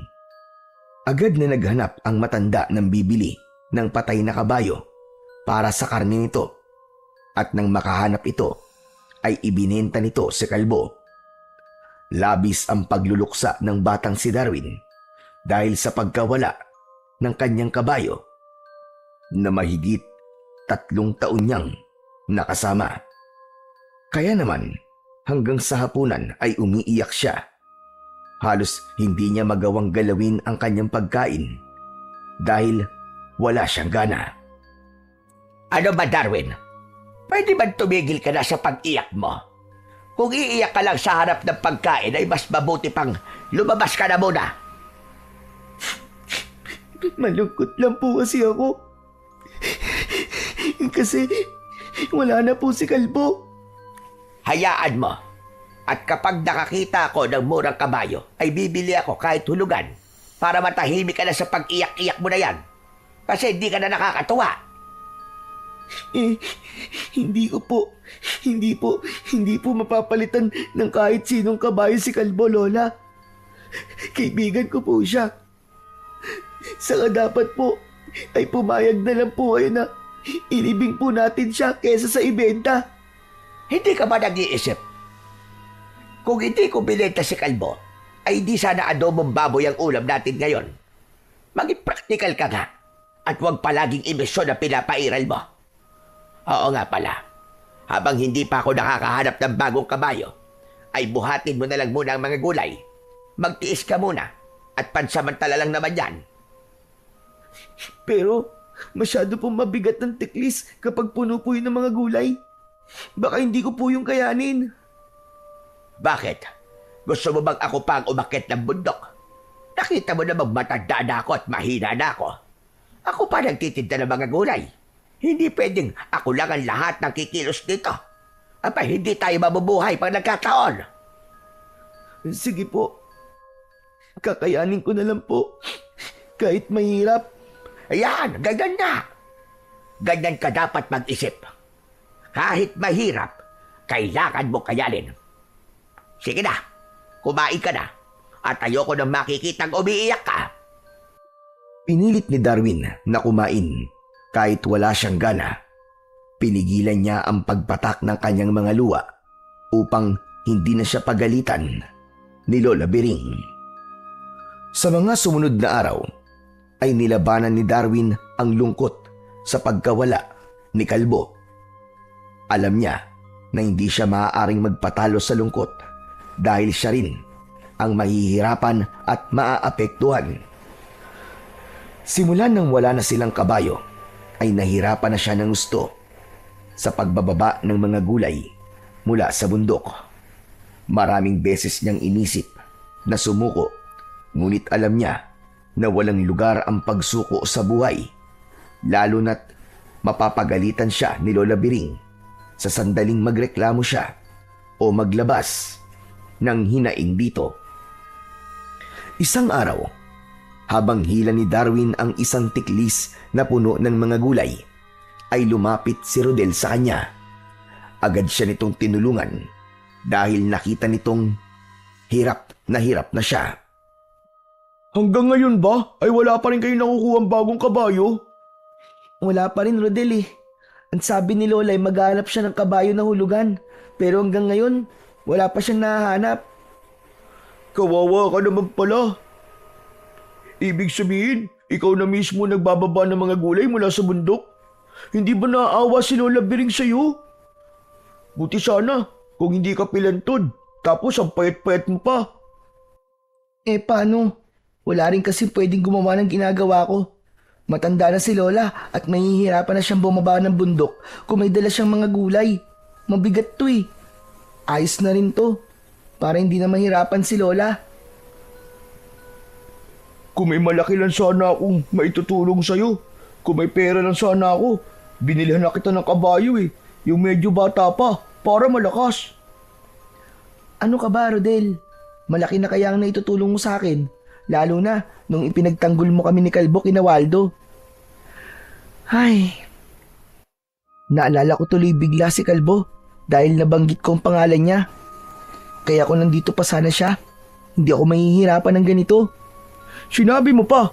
Agad na naghanap ang matanda ng bibili ng patay na kabayo para sa karne nito, at nang makahanap ito ay ibinenta nito si Kalbo. Labis ang pagluluksa ng batang si Darwin dahil sa pagkawala ng kanyang kabayo na mahigit 3 taon niyang nakasama. Kaya naman hanggang sa hapunan ay umiiyak siya. Halos hindi niya magawang galawin ang kanyang pagkain dahil wala siyang gana. Ano ba, Darwin? Pwede ba tumigil ka na sa pag-iyak mo? Kung iiyak ka lang sa harap ng pagkain ay mas mabuti pang lumabas ka na muna. Malungkot lang po kasi ako. Kasi wala na po si Kalbo. Hayaan mo. At kapag nakakita ako ng murang kabayo, ay bibili ako kahit hulugan para matahimik ka na sa pag-iyak-iyak mo na yan. Kasi hindi ka na nakakatuwa. Hindi po mapapalitan ng kahit sinong kabayo si Kalbo, Lola. Kaibigan ko po siya. Saka dapat po ay pumayag na lang po kayo na ilibing po natin siya kesa sa ibenta. Hindi ka ba nag-iisip? Kung hindi ko binenta si Kalbo, ay di sana adobong baboy ang ulam natin ngayon. Maging practical ka nga at huwag palaging imisyon na pinapairal mo. Oo nga pala, habang hindi pa ako nakakahanap ng bagong kabayo, ay buhatin mo na lang muna ang mga gulay. Magtiis ka muna at pansamantala lang naman yan. Pero masyado pong mabigat ng tiklis kapag puno po yun ng mga gulay. Baka hindi ko po yung kayanin. Bakit? Gusto mo bang ako pang umakyat ng bundok? Nakita mo na magmatanda na ako at mahina na ako. Ako pa nagtitinda ng mga gulay. Hindi pwedeng ako lang ang lahat ng kikilos dito. Aba, hindi tayo mabubuhay pag nagkataon. Sige po. Kakayanin ko na lang po. Kahit mahirap. Ayan, ganyan na. Ganyan ka dapat mag-isip. Kahit mahirap, kailangan mo kayanin. Sige na, kumain ka na. At ayoko nang makikitang umiiyak ka. Pinilit ni Darwin na kumain. Kahit wala siyang gana, pinigilan niya ang pagpatak ng kanyang mga luha upang hindi na siya pagalitan ni Lola Biring. Sa mga sumunod na araw, ay nilabanan ni Darwin ang lungkot sa pagkawala ni Kalbo. Alam niya na hindi siya maaaring magpatalo sa lungkot dahil siya rin ang mahihirapan at maaapektuhan. Simulan nang wala na silang kabayo, ay nahirapan na siya ng gusto sa pagbababa ng mga gulay mula sa bundok. Maraming beses niyang inisip na sumuko, ngunit alam niya na walang lugar ang pagsuko sa buhay, lalo na't mapapagalitan siya ni Lola Biring sa sandaling magreklamo siya o maglabas ng hinaing dito. Isang araw, habang hila ni Darwin ang isang tiklis na puno ng mga gulay, ay lumapit si Rodel sa kanya. Agad siya nitong tinulungan dahil nakita nitong hirap na siya. Hanggang ngayon ba ay wala pa rin kayo nakukuha bagong kabayo? Wala pa rin, Rodel eh. Ang sabi ni Lola ay maghanap siya ng kabayo na hulugan. Pero hanggang ngayon, wala pa siyang nahanap. Kawawa ka naman pala. Ibig sabihin, ikaw na mismo nagbababa ng mga gulay mula sa bundok? Hindi ba naaawa si Lola Biring sa'yo? Buti sana kung hindi ka pilantod, tapos ang payat-payat mo pa. Paano? Wala rin kasi pwedeng gumawa ng ginagawa ko. Matanda na si Lola at mahihirapan na siyang bumaba ng bundok kung may dala siyang mga gulay. Mabigat to eh. Ayos na rin to, para hindi na mahirapan si Lola. Kung may malaki lang sana akong maitutulong sa'yo. Kung may pera lang sana ako, binilhan na kita ng kabayo eh. Yung medyo bata pa, para malakas. Ano ka ba, Rodel? Malaki na kaya ang naitutulong mo sa akin. Lalo na nung ipinagtanggol mo kami ni Kalbo kina Waldo. Ay, naalala ko tuloy bigla si Kalbo dahil nabanggit ko ang pangalan niya. Kaya kung nandito pa sana siya, hindi ako mahihirapan ng ganito. Sinabi mo pa,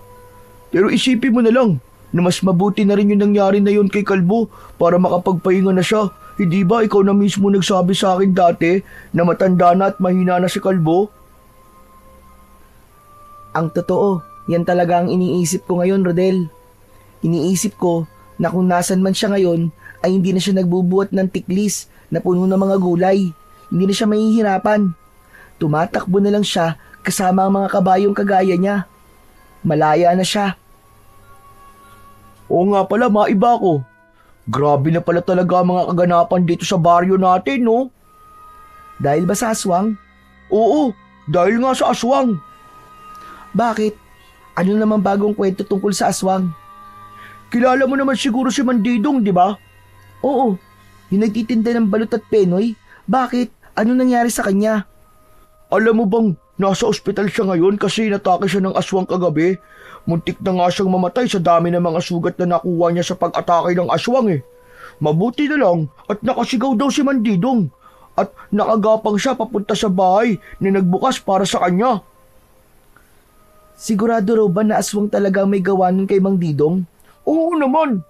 pero isipin mo na lang na mas mabuti na rin yung nangyari na yun kay Kalbo para makapagpahinga na siya. Hindi ba ikaw na mismo nagsabi sa akin dati na matanda na at mahina na si Kalbo? Ang totoo, yan talaga ang iniisip ko ngayon, Rodel. Iniisip ko na kung nasan man siya ngayon ay hindi na siya nagbubuhat ng tiklis na puno ng mga gulay. Hindi na siya mahihirapan. Tumatakbo na lang siya kasama ang mga kabayong kagaya niya. Malaya na siya. Oo nga pala, maiba ko. Grabe na pala talaga ang mga kaganapan dito sa baryo natin, no? Dahil ba sa aswang? Oo, dahil nga sa aswang. Bakit? Ano naman bagong kwento tungkol sa aswang? Kilala mo naman siguro si Mandidong, di ba? Oo, yung nagtitinda ng balot at penoy. Bakit? Ano nangyari sa kanya? Alam mo bang nasa ospital siya ngayon kasi natake siya ng aswang kagabi? Muntik na nga siyang mamatay sa dami ng mga sugat na nakuha niya sa pag-atake ng aswang eh. Mabuti na lang at nakasigaw daw si Mandidong at nakagapang siya papunta sa bahay na nagbukas para sa kanya. Sigurado raw ba na aswang talaga may gawa nun kay Mang Didong? Oo naman.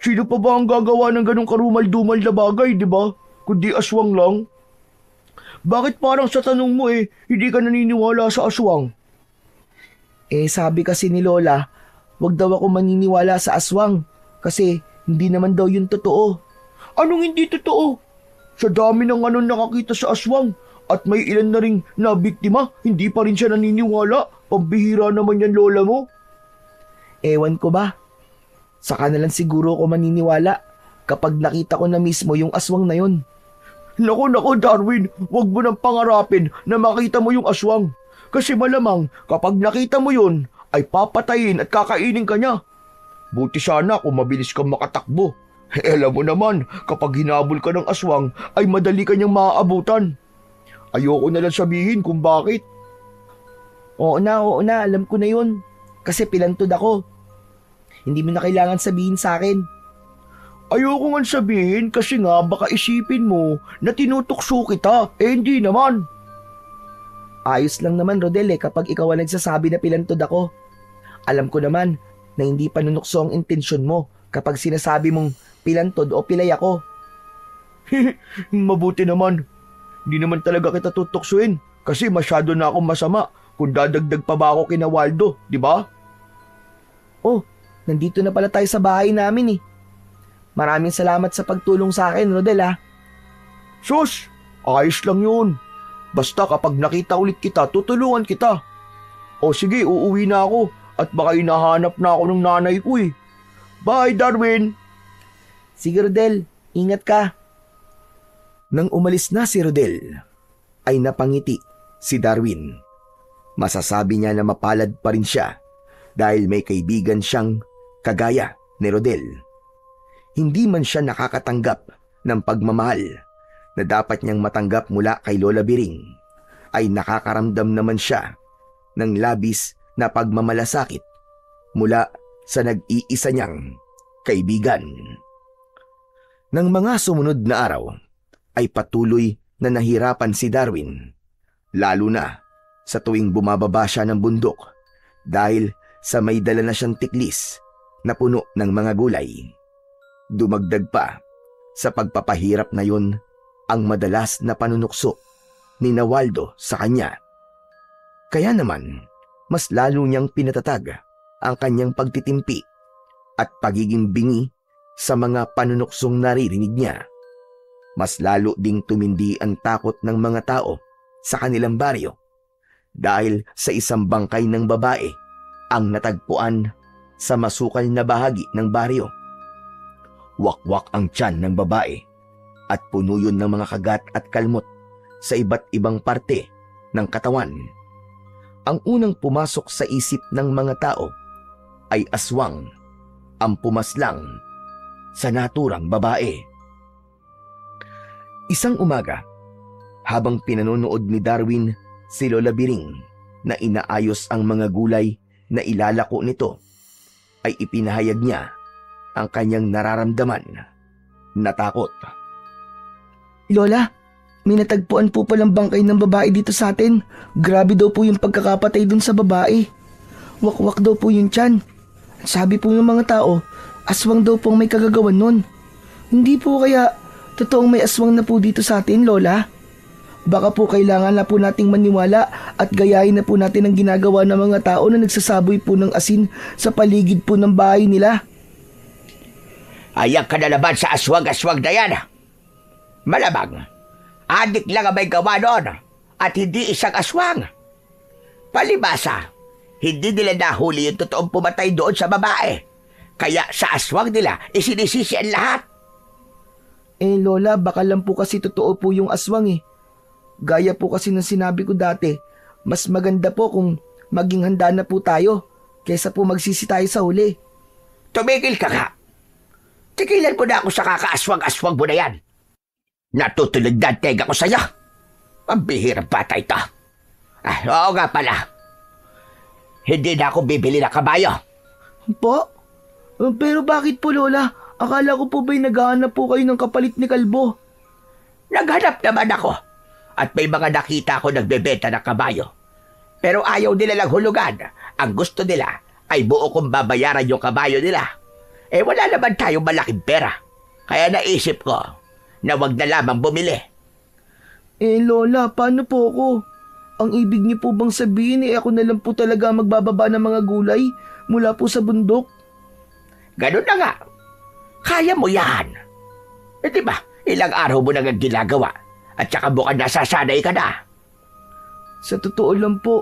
Sino pa ba ang gagawa ng ganong karumal-dumal na bagay, di ba? Kundi aswang lang. Bakit parang sa tanong mo hindi ka naniniwala sa aswang? Sabi kasi ni Lola, wag daw ako maniniwala sa aswang kasi hindi naman daw yun totoo. Anong hindi totoo? Sa dami ng nakakita sa aswang at may ilan na ring nabiktima, hindi pa rin siya naniniwala. Pambihira naman yan, Lola mo. Ewan ko ba? Saka na lang siguro ako maniniwala kapag nakita ko na mismo yung aswang na yun. Naku, Darwin, wag mo nang pangarapin na makita mo yung aswang. Kasi malamang kapag nakita mo yun, ay papatayin at kakainin ka niya. Buti sana kung mabilis kang makatakbo. Alam mo naman, kapag hinabol ka ng aswang, ay madali ka niyang maaabutan. Ayoko na lang sabihin kung bakit. Oo na, alam ko na yun. Kasi pilantod ako. Hindi mo na kailangan sabihin sa akin. Ayoko nga sabihin kasi nga baka isipin mo na tinutukso kita. Hindi naman. Ayos lang naman, Rodel kapag ikaw ang nagsasabi na pilantod ako. Alam ko naman na hindi panunukso ang intensyon mo kapag sinasabi mong pilantod o pilay ako. Mabuti naman. Hindi naman talaga kita tutuksuin kasi masyado na akong masama kung dadagdag pa ba ako kina Waldo, di ba? Oh, nandito na pala tayo sa bahay namin Maraming salamat sa pagtulong sa akin, Rodel Sus, ayos lang yun. Basta kapag nakita ulit kita, tutulungan kita. O sige, uuwi na ako at baka hinahanap na ako ng nanay ko Bye, Darwin! Sige, Rodel. Ingat ka. Nang umalis na si Rodel, ay napangiti si Darwin. Masasabi niya na mapalad pa rin siya dahil may kaibigan siyang kagaya ni Rodel. Hindi man siya nakakatanggap ng pagmamahal na dapat niyang matanggap mula kay Lola Biring, ay nakakaramdam naman siya ng labis na pagmamalasakit mula sa nag-iisa niyang kaibigan. Nang mga sumunod na araw, ay patuloy na nahirapan si Darwin, lalo na sa tuwing bumababa siya ng bundok dahil sa may dala na siyang tiklis na puno ng mga gulay. Dumagdag pa sa pagpapahirap na yun ang madalas na panunukso ni Waldo sa kanya. Kaya naman, mas lalo niyang pinatatag ang kanyang pagtitimpi at pagiging bingi sa mga panunuksong naririnig niya. Mas lalo ding tumindi ang takot ng mga tao sa kanilang baryo dahil sa isang bangkay ng babae ang natagpuan sa masukal na bahagi ng baryo. Wakwak ang tiyan ng babae at puno yun ng mga kagat at kalmot sa iba't ibang parte ng katawan. Ang unang pumasok sa isip ng mga tao ay aswang ang pumaslang sa naturang babae. Isang umaga, habang pinanonood ni Darwin si Lola Biring na inaayos ang mga gulay na ilalako nito, ay ipinahayag niya ang kanyang nararamdaman na takot. Lola, may natagpuan po palang bangkay ng babae dito sa atin. Grabe daw po yung pagkakapatay dun sa babae. Wakwak daw po yung tiyan. Sabi po ng mga tao, aswang daw pong may kagagawan nun. Hindi po kaya totoong may aswang na po dito sa atin, Lola? Baka po kailangan na po nating maniwala at gayahin na po natin ang ginagawa ng mga tao na nagsasaboy po ng asin sa paligid po ng bahay nila. Ayak ka na naman sa aswang-aswang na yan. Malamang, adik lang ang may gawa noon at hindi isang aswang. Palibasa, hindi nila nahuli yung totoong pumatay doon sa babae. Kaya sa aswang nila isinisisi ang lahat. Lola, baka lang po kasi totoo po yung aswang eh. Gaya po kasi ng sinabi ko dati, mas maganda po kung maging handa na po tayo kaysa po magsisi tayo sa huli. Tumigil ka nga. Tigilan mo na ako sa kakaaswang-aswang mo na yan. Natutulog na ang tega ko sa'yo. Pambihirang bata ito. Oo nga pala. Hindi na ako bibili ng kabayo. Po? Pero bakit po, Lola? Akala ko po ba'y naghahanap po kayo ng kapalit ni Kalbo? Naghanap naman ako. At may mga nakita ko nagbebenta ng kabayo. Pero ayaw nila lang hulugan. Ang gusto nila ay buo kong babayaran yung kabayo nila. Wala naman tayong malaking pera. Kaya naisip ko na wag na lamang bumili. Lola, paano po ako? Ang ibig niyo po bang sabihin ako na lang po talaga magbababa ng mga gulay mula po sa bundok? Ganun na nga. Kaya mo yan. Diba, ilang araw mo nang ginagawa at saka mukhang nasasanay ka na. Sa totoo lang po,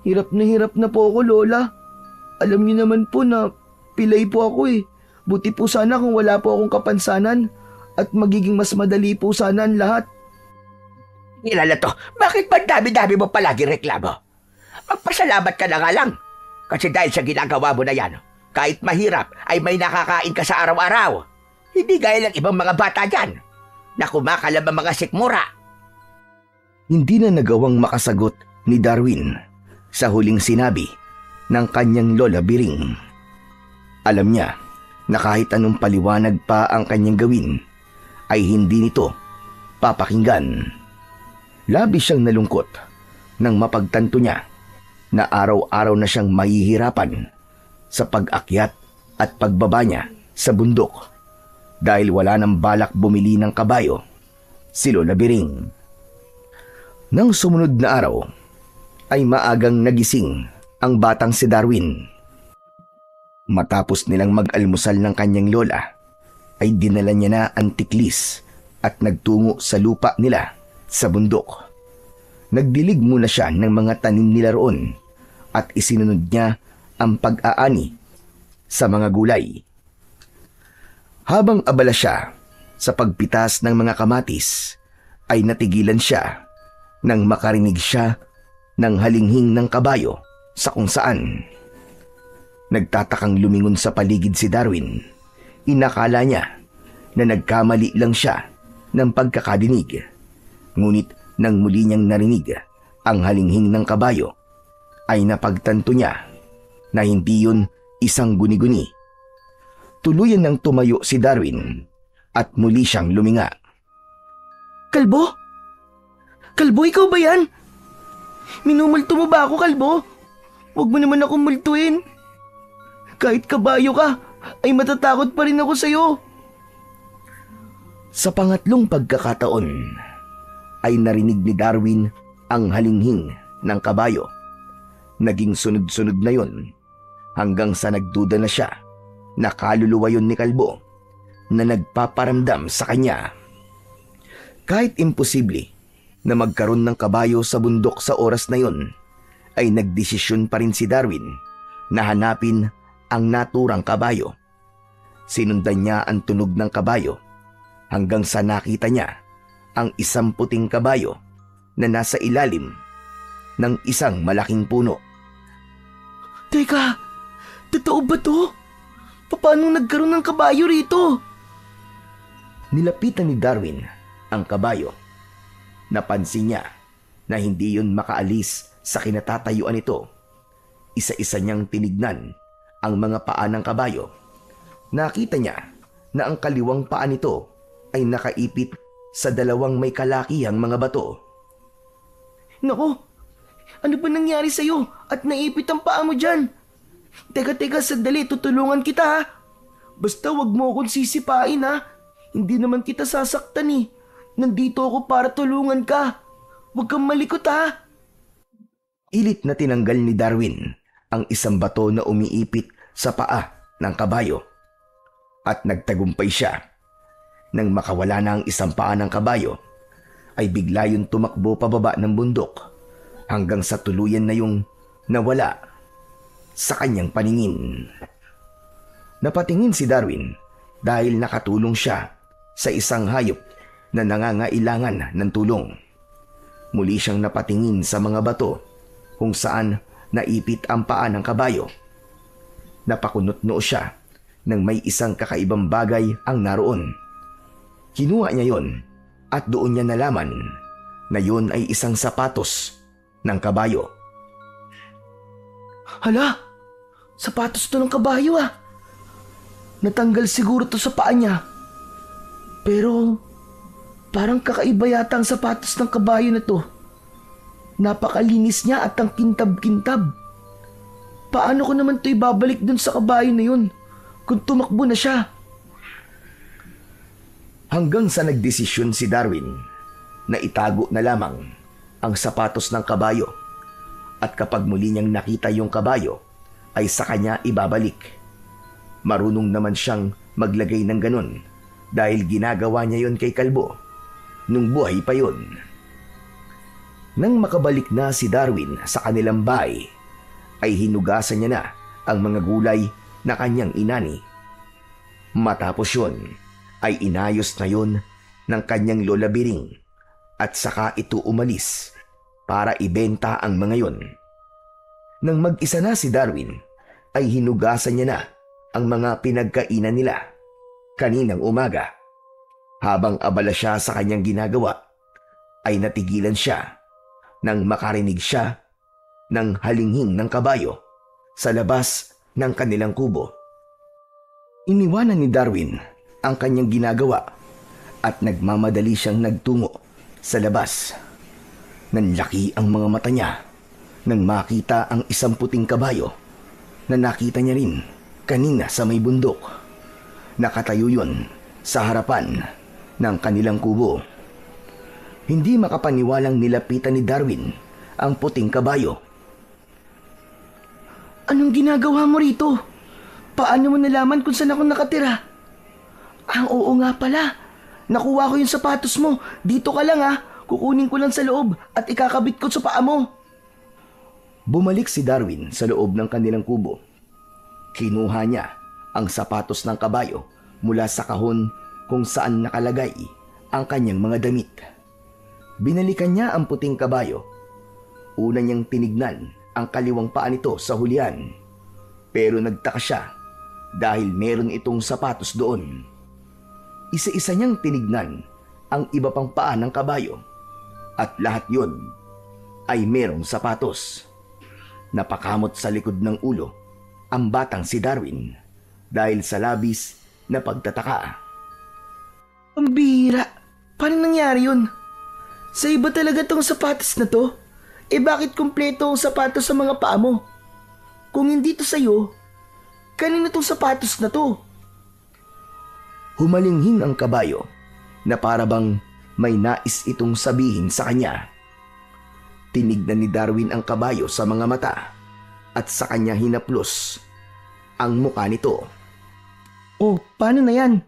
hirap na po ako, Lola. Alam niyo naman po na pilay po ako eh. Buti po sana kung wala po akong kapansanan at magiging mas madali po sana ang lahat. Ilala to, bakit ba dami-dami mo palagi reklamo? Magpasalamat ka na nga lang. Kasi dahil sa ginagawa mo na yan, kahit mahirap ay may nakakain ka sa araw-araw. Hindi gaya ng ibang mga bata dyan na kumakalam ang mga sikmura. Hindi na nagawang makasagot ni Darwin sa huling sinabi ng kanyang lola Biring. Alam niya na kahit anong paliwanag pa ang kanyang gawin, ay hindi nito papakinggan. Labis siyang nalungkot nang mapagtanto niya na araw-araw na siyang mahihirapan sa pag-akyat at pagbaba niya sa bundok dahil wala nang balak bumili ng kabayo si Lola Biring. Nang sumunod na araw ay maagang nagising ang batang si Darwin. Matapos nilang mag-almusal ng kanyang lola, ay dinala niya na ang tiklis at nagtungo sa lupa nila sa bundok. Nagdilig muna siya ng mga tanim nila roon at isinunod niya ang pag-aani sa mga gulay. Habang abala siya sa pagpitas ng mga kamatis, ay natigilan siya nang makarinig siya ng halinghing ng kabayo sa kung saan. Nagtatakang lumingon sa paligid si Darwin. Inakala niya na nagkamali lang siya ng pagkakadinig. Ngunit nang muli niyang narinig ang halinghing ng kabayo, ay napagtanto niya na hindi yun isang guni-guni. Tuluyan nang tumayo si Darwin at muli siyang luminga. Kalbo? Kalbo, ikaw ba yan? Minumulto mo ba ako, Kalbo? Huwag mo naman akong multuin. Kahit kabayo ka, ay matatakot pa rin ako sa'yo. Sa pangatlong pagkakataon, ay narinig ni Darwin ang halinghing ng kabayo. Naging sunod-sunod na yon hanggang sa nagduda na siya na kaluluwa yun ni Kalbo na nagpaparamdam sa kanya. Kahit imposible na magkaroon ng kabayo sa bundok sa oras na yon, ay nagdesisyon pa rin si Darwin na hanapin ang naturang kabayo. Sinundan niya ang tunog ng kabayo hanggang sa nakita niya ang isang puting kabayo na nasa ilalim ng isang malaking puno. Teka, totoo ba to? Paano nagkaroon ng kabayo rito? Nilapitan ni Darwin ang kabayo. Napansin niya na hindi yun makaalis Sa kinatatayuan nito, isa-isa niyang tinignan ang mga paa ng kabayo. Nakita niya na ang kaliwang paa nito ay nakaipit sa dalawang may kalakihang mga bato. Nako, ano ba nangyari sa'yo at naipit ang paa mo dyan? Teka, sandali, tutulungan kita ha. Basta wag mo akong sisipain ha. Hindi naman kita sasaktan eh. Nandito ako para tulungan ka. Huwag kang malikot ha. Ilit na tinanggal ni Darwin ang isang bato na umiipit sa paa ng kabayo. At nagtagumpay siya. Nang makawala na ang isang paa ng kabayo, ay bigla yung tumakbo pababa ng bundok hanggang sa tuluyan na yung nawala sa kanyang paningin. Napatingin si Darwin dahil nakatulong siya sa isang hayop na nangangailangan ng tulong. Muli siyang napatingin sa mga bato kung saan naipit ang paa ng kabayo. Napakunot-noo siya nang may isang kakaibang bagay ang naroon. Kinuha niya yon at doon niya nalaman na yon ay isang sapatos ng kabayo. Hala, sapatos to ng kabayo ah. Natanggal siguro to sa paa niya. Pero parang kakaiba yata ang sapatos ng kabayo na to. Napakalinis niya at ang kintab-kintab. Paano ko naman to ibabalik dun sa kabayo na yun kung tumakbo na siya? Hanggang sa nagdesisyon si Darwin na itago na lamang ang sapatos ng kabayo at kapag muli niyang nakita yung kabayo ay sa kanya ibabalik. Marunong naman siyang maglagay ng ganun dahil ginagawa niya yon kay Kalbo nung buhay pa yon. Nang makabalik na si Darwin sa kanilang bahay ay hinugasan niya na ang mga gulay na kanyang inani. Matapos yon ay inayos na yon ng kanyang lola Biring at saka ito umalis para ibenta ang mga yon. Nang mag-isa na si Darwin ay hinugasan niya na ang mga pinagkainan nila kaninang umaga. Habang abala siya sa kanyang ginagawa ay natigilan siya nang makarinig siya ng halinghing ng kabayo sa labas ng kanilang kubo. Iniwanan ni Darwin ang kanyang ginagawa at nagmamadali siyang nagtungo sa labas. Nanlaki ang mga mata niya nang makita ang isang puting kabayo na nakita niya rin kanina sa may bundok. Nakatayo yun sa harapan ng kanilang kubo. Hindi makapaniwalang nilapitan ni Darwin ang puting kabayo. Anong ginagawa mo rito? Paano mo nalaman kung saan ako nakatira? Oo nga pala. Nakuha ko yung sapatos mo. Dito ka lang ah. Kukunin ko lang sa loob at ikakabit ko sa paa mo. Bumalik si Darwin sa loob ng kanilang kubo. Kinuha niya ang sapatos ng kabayo mula sa kahon kung saan nakalagay ang kanyang mga damit. Binalikan niya ang puting kabayo. Una niyang tinignan ang kaliwang paa nito sa hulihan. Pero nagtaka siya dahil meron itong sapatos doon. Isa-isa niyang tinignan ang iba pang paa ng kabayo at lahat yon ay merong sapatos. Napakamot sa likod ng ulo ang batang si Darwin dahil sa labis na pagtataka. Ang bihira. Paano nangyari yun? Sa iba talaga tong sapatos na to? Bakit kumpleto ang sapatos sa mga paa mo? Kung hindi to sa'yo, kanino tong sapatos na to? Humalinghing ang kabayo na parabang may nais itong sabihin sa kanya. Tinignan ni Darwin ang kabayo sa mga mata at sa kanya hinaplos ang mukha nito. Oh, paano na yan?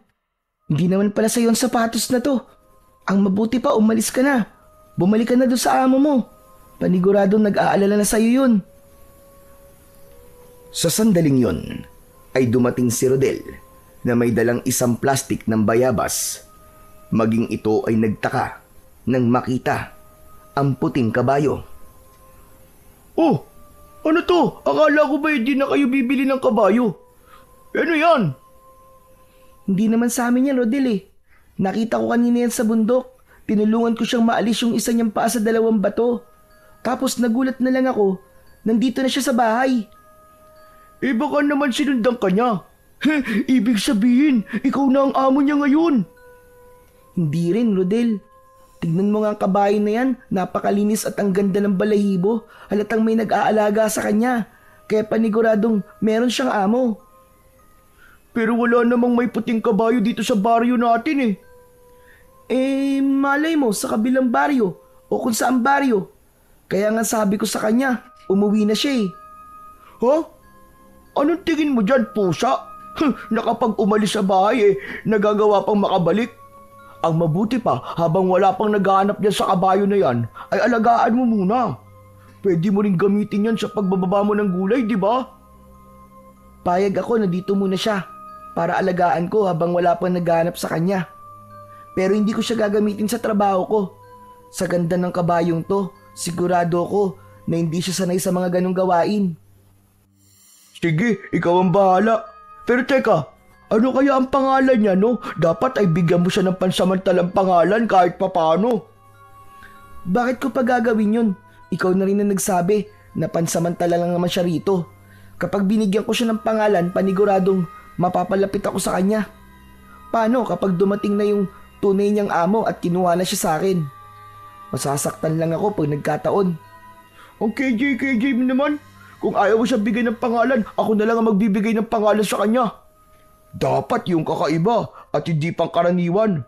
Hindi naman pala sa'yo ang sapatos na to. Ang mabuti pa, umalis ka na. Bumalik ka na doon sa amo mo. Paniguradong nag-aalala na sa'yo yun. Sa sandaling yon ay dumating si Rodel na may dalang isang plastik ng bayabas. Maging ito ay nagtaka nang makita ang puting kabayo. Oh, ano to? Akala ko ba hindi na kayo bibili ng kabayo? Ano yan? Hindi naman sa amin yan, Rodel eh. Nakita ko kanina yan sa bundok. Tinulungan ko siyang maalis yung isa niyang paa sa dalawang bato. Tapos nagulat na lang ako, nandito na siya sa bahay. Baka naman sinundan ka niya. Ibig sabihin, ikaw na ang amo niya ngayon. Hindi rin, Rodel. Tignan mo nga ang kabayo na yan, napakalinis at ang ganda ng balahibo. Halatang may nag-aalaga sa kanya. Kaya paniguradong meron siyang amo. Pero wala namang may puting kabayo dito sa baryo natin eh. Malay mo sa kabilang baryo o kung saan baryo. Kaya nga sabi ko sa kanya, umuwi na siya eh. Ha? Anong tingin mo dyan, pusa? Nakapag umalis sa bahay nagagawa pang makabalik. Ang mabuti pa, habang wala pang naghahanap dyan sa kabayo na yan, ay alagaan mo muna. Pwede mo rin gamitin yan sa pagbababa mo ng gulay, di ba? Payag ako na dito muna siya para alagaan ko habang wala pang naghahanap sa kanya. Pero hindi ko siya gagamitin sa trabaho ko. Sa ganda ng kabayong to, sigurado ko na hindi siya sanay sa mga ganong gawain. Sige, ikaw ang bahala. Pero teka, ano kaya ang pangalan niya, no? Dapat ay bigyan mo siya ng pansamantalang pangalan kahit papano. Bakit ko pa gagawin yun? Ikaw na rin na nagsabi na pansamantala lang naman siya rito. Kapag binigyan ko siya ng pangalan, paniguradong mapapalapit ako sa kanya. Paano kapag dumating na yung tunay niyang amo at kinuha na siya sa akin? Masasaktan lang ako pag nagkataon. Ang KJ mo naman. Kung ayaw mo siya bigay ng pangalan, ako na lang ang magbibigay ng pangalan sa kanya. Dapat yung kakaiba at hindi pang karaniwan.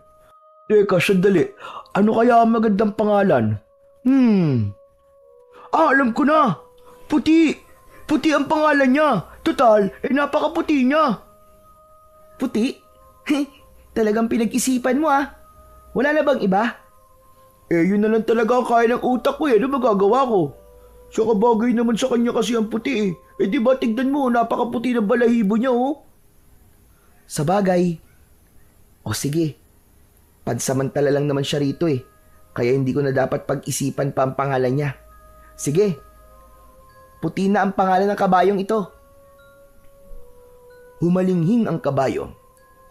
Teka, sandali. Ano kaya ang magandang pangalan? Alam ko na. Puti. Puti ang pangalan niya. Total, napakaputi niya. Puti? Talagang pinag-isipan mo ah. Wala na bang iba? Yun na lang talaga ang kaya ng utak ko Ano magagawa ko? Saka bagay naman sa kanya kasi ang puti di ba tignan mo, napakaputi ng balahibo niya Sa bagay. O sige. Pansamantala lang naman siya rito Kaya hindi ko na dapat pag-isipan pa ang pangalan niya. Sige. Puti na ang pangalan ng kabayong ito. Humalinghing ang kabayo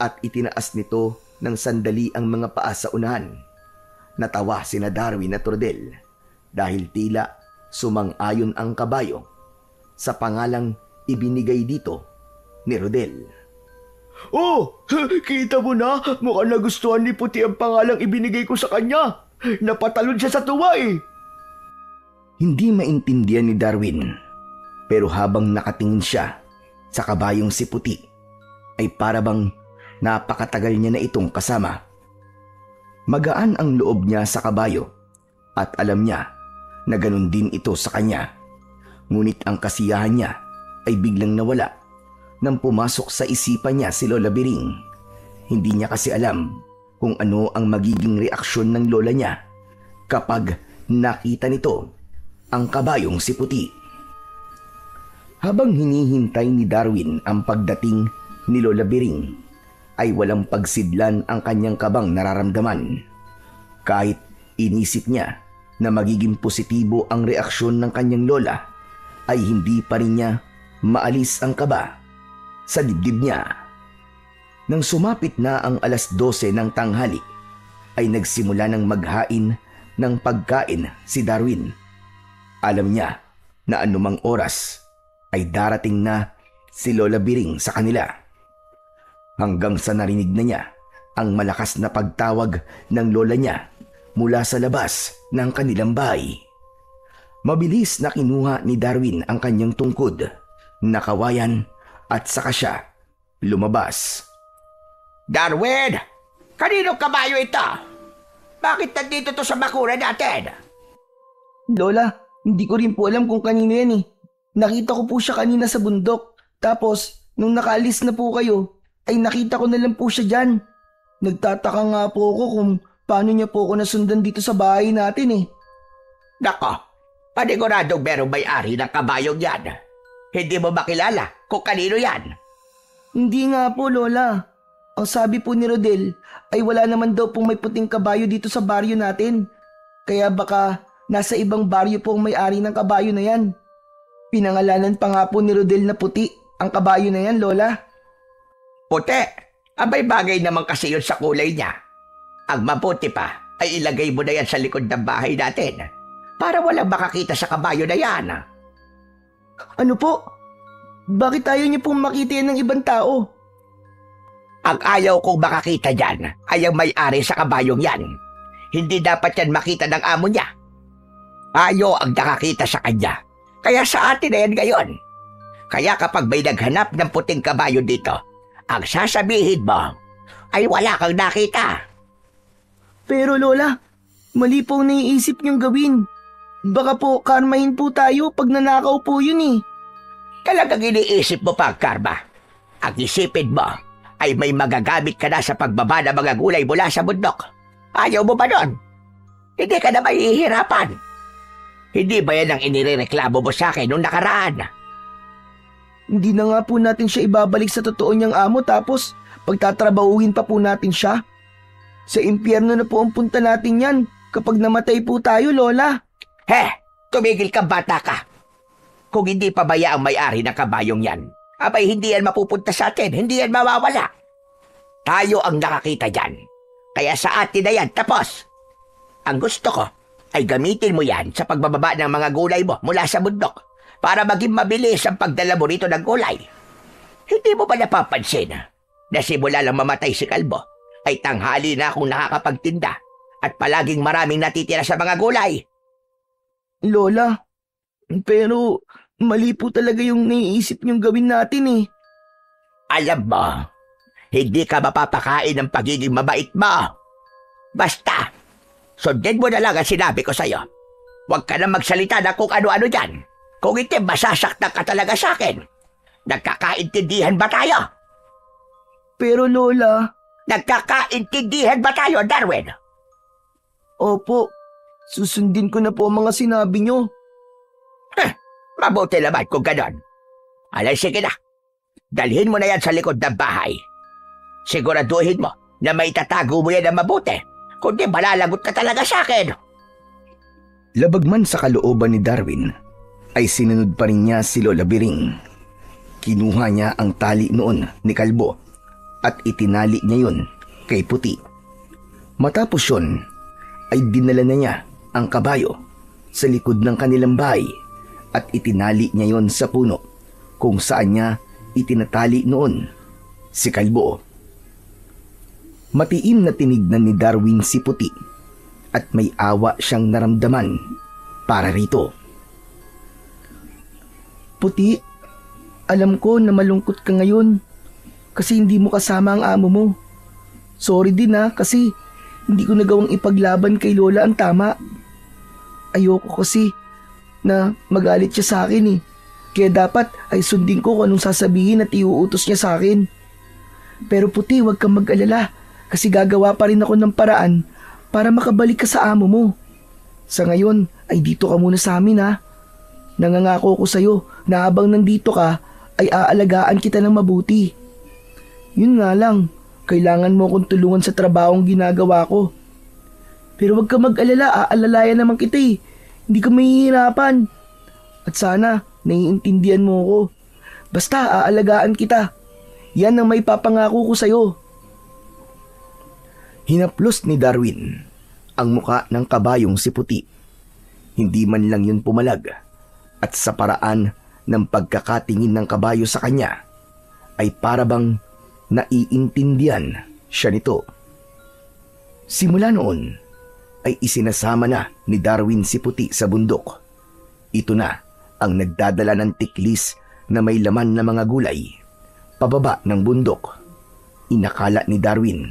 at itinaas nito ng sandali ang mga paa sa unahan. Natawa sina Darwin at Rodel dahil tila sumang-ayon ang kabayo sa pangalang ibinigay dito ni Rodel. Kita mo na, mukhang nagustuhan ni Puti ang pangalang ibinigay ko sa kanya. Napatalon siya sa tuwa Hindi maintindihan ni Darwin, pero habang nakatingin siya sa kabayong si Puti, ay parabang napakatagal niya na itong kasama. Magaan ang loob niya sa kabayo at alam niya na ganun din ito sa kanya. Ngunit ang kasiyahan niya ay biglang nawala nang pumasok sa isipan niya si Lola Biring. Hindi niya kasi alam kung ano ang magiging reaksyon ng lola niya kapag nakita nito ang kabayong si Puti. Habang hinihintay ni Darwin ang pagdating ni Lola Biring, ay walang pagsidlan ang kanyang kabang nararamdaman. Kahit inisip niya na magiging positibo ang reaksyon ng kanyang lola, ay hindi pa rin niya maalis ang kaba sa dibdib niya. Nang sumapit na ang 12:00 ng tanghali, ay nagsimula ng maghain ng pagkain si Darwin. Alam niya na anumang oras ay darating na si Lola Biring sa kanila. Hanggang sa narinig na niya ang malakas na pagtawag ng lola niya mula sa labas ng kanilang bahay. Mabilis na kinuha ni Darwin ang kanyang tungkod, nakawayan at saka siya lumabas. Darwin! Kanino kabayo ito? Bakit nandito to sa bakura natin? Lola, hindi ko rin po alam kung kanino yan Nakita ko po siya kanina sa bundok. Tapos, nung nakaalis na po kayo, ay nakita ko na lang po siya dyan. Nagtataka nga po ako kung paano niya po ako nasundan dito sa bahay natin Nako, paniguradong merong may-ari ng kabayong yan. Hindi mo makilala kung kanino yan. Hindi nga po, Lola. Ang sabi po ni Rodel ay wala naman daw pong may puting kabayo dito sa baryo natin. Kaya baka nasa ibang baryo po ang may-ari ng kabayo na yan. Pinangalanan pa nga po ni Rodel na Puti ang kabayo na yan, Lola. Puti? Abay bagay naman kasi yun sa kulay niya. Ang mabuti pa ay ilagay mo na yan sa likod ng bahay natin para walang makakita sa kabayo na yan. Ano po? Bakit ayaw niyo pong makita yan ng ibang tao? Ang ayaw kong makakita dyan ay ang may-ari sa kabayong yan. Hindi dapat yan makita ng amo niya. Ayaw ang nakakita sa kanya. Kaya sa atin na yan ngayon. Kaya kapag may naghanap ng puting kabayo dito, ang sasabihin mo ay wala kang nakita. Pero Lola, mali po ang naiisip niyong gawin. Baka po karmahin po tayo pag nanakaw po yun eh. Talagang iniisip mo pa, karma. Ang isipin mo ay may magagamit ka na sa pagbaba ng mga gulay mula sa bundok. Ayaw mo ba nun? Hindi ka na mahihirapan. Hindi ba yan ang inireklamo mo sa akin nung nakaraan? Hindi na nga po natin siya ibabalik sa totoo niyang amo tapos pagtatrabahuhin pa po natin siya. Sa impyerno na po ang punta natin yan kapag namatay po tayo, Lola. Tumigil ka, bata ka. Kung hindi pabaya ang may-ari ng kabayong yan, abay hindi yan mapupunta sa atin, hindi yan mawawala. Tayo ang nakakita dyan. Kaya sa atin na yan, tapos. Ang gusto ko ay gamitin mo yan sa pagbababa ng mga gulay mo mula sa bundok para maging mabilis ang pagdala mo rito ng gulay. Hindi mo ba napapansin na simula lang mamatay si Kalbo ay tanghali na akong nakakapagtinda at palaging maraming natitira sa mga gulay? Lola, pero mali po talaga yung naiisip niyong gawin natin eh. Alam mo, hindi ka mapapakain ng pagiging mabait mo. Basta, sundin mo na lang ang sinabi ko sa'yo. Huwag ka na magsalita na kung ano-ano dyan. Kung hindi, masasaktan ka talaga sa akin. Nagkakaintindihan ba tayo? Pero Lola... Nagkakaintindihan ba tayo, Darwin? Opo, susundin ko na po ang mga sinabi niyo. Mabuti naman kung ganon. Alay, sige na. Dalhin mo na yan sa likod ng bahay. Siguraduhin mo na may tatago mo yan na mabuti. Kundi malalagot ka talaga sa akin. Labag man sa kalooban ni Darwin, ay sinunod pa rin niya si Lola Biring. Kinuha niya ang tali noon ni Kalbo at itinali niya yun kay Puti. Matapos yun, ay dinala na niya ang kabayo sa likod ng kanilang bahay at itinali niya yon sa puno kung saan niya itinatali noon si Kalbo. Matiim na tinignan ni Darwin si Puti at may awa siyang naramdaman para rito. Puti, alam ko na malungkot ka ngayon kasi hindi mo kasama ang amo mo. Sorry din kasi hindi ko nagawang ipaglaban kay Lola ang tama. Ayoko kasi na magalit siya sa akin eh. Kaya dapat ay sundin ko kung anong sasabihin at iuutos niya sa akin. Pero Puti, huwag kang mag-alala kasi gagawa pa rin ako ng paraan para makabalik ka sa amo mo. Sa ngayon ay dito ka muna sa amin ha. Nangangako ko sa'yo na habang nandito ka ay aalagaan kita ng mabuti. Yun nga lang, kailangan mo akong tulungan sa trabahong ginagawa ko. Pero huwag ka mag-alala, aalalayan naman kita eh. Hindi ka mahihirapan. At sana, naiintindihan mo ako. Basta, aalagaan kita. Yan ang may papangako ko sa'yo. Hinaplos ni Darwin ang muka ng kabayong si Puti. Hindi man lang yun pumalag at sa paraan ng pagkakatingin ng kabayo sa kanya ay parabang naiintindihan siya nito. Simula noon ay isinasama na ni Darwin si Puti sa bundok. Ito na ang nagdadala ng tiklis na may laman na mga gulay pababa ng bundok. Inakala ni Darwin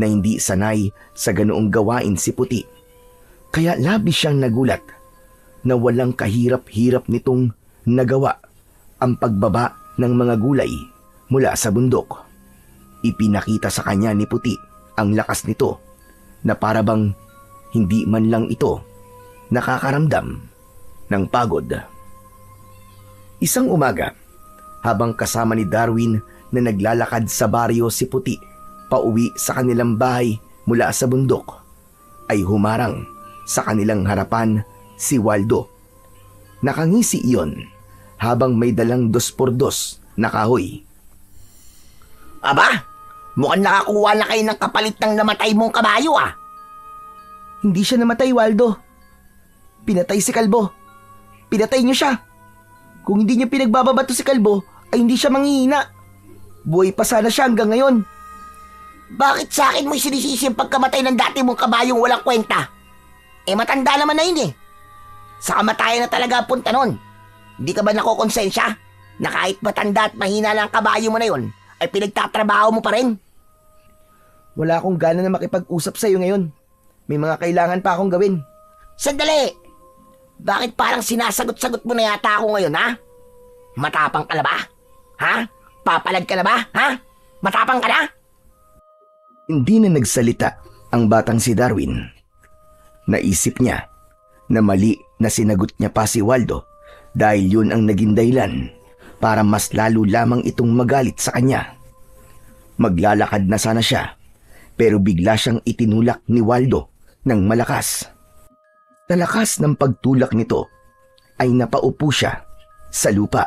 na hindi sanay sa ganoong gawain si Puti. Kaya labis siyang nagulat na walang kahirap-hirap nitong nagawa ang pagbaba ng mga gulay mula sa bundok. Ipinakita sa kanya ni Puti ang lakas nito na parabang hindi man lang ito nakakaramdam ng pagod. Isang umaga, habang kasama ni Darwin na naglalakad sa baryo si Puti pauwi sa kanilang bahay mula sa bundok, ay humarang sa kanilang harapan si Waldo. Nakangisi iyon habang may dalang 2x2 na kahoy. Aba, mukhang nakakuha na kayo ng kapalit ng namatay mong kabayo ah. Hindi siya namatay, Waldo. Pinatay si Kalbo. Pinatay niyo siya. Kung hindi niya pinagbababato si Kalbo, ay hindi siya manghihina. Buhay pa sana siya hanggang ngayon. Bakit sa akin mo'y sinisisi ang pagkamatay ng dati mong kabayong walang kwenta? Matanda naman na yun eh. Sa kamatayan na talaga punta nun. Hindi ka ba nakokonsensya na kahit matanda at mahina lang ang kabayo mo na yun, ay pinagtatrabaho mo pa rin? Wala akong gana na makipag-usap sa iyo ngayon. May mga kailangan pa akong gawin. Sandali! Bakit parang sinasagot-sagot mo na yata ako ngayon, ha? Matapang ka na ba? Ha? Papalad ka na ba? Ha? Matapang ka na? Hindi na nagsalita ang batang si Darwin. Naisip niya na mali na sinagot niya pa si Waldo dahil yun ang naging dahilan para mas lalo lamang itong magalit sa kanya. Maglalakad na sana siya pero bigla siyang itinulak ni Waldo ng malakas. Sa lakas ng pagtulak nito ay napaupo siya sa lupa.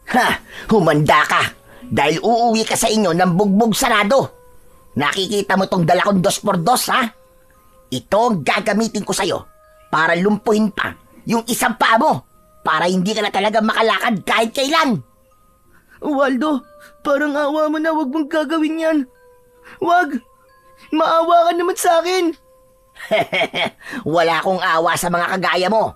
Ha! Humanda ka! Dahil uuwi ka sa inyo ng bugbog sarado. Nakikita mo tong dala kong 2x2, ha? Ito ang gagamitin ko sa'yo para lumpuhin pa yung isang paa mo para hindi ka na talaga makalakad kahit kailan. Waldo, parang awa mo na, wag mong gagawin yan. Wag! Maawa ka naman sa akin. Wala akong awa sa mga kagaya mo.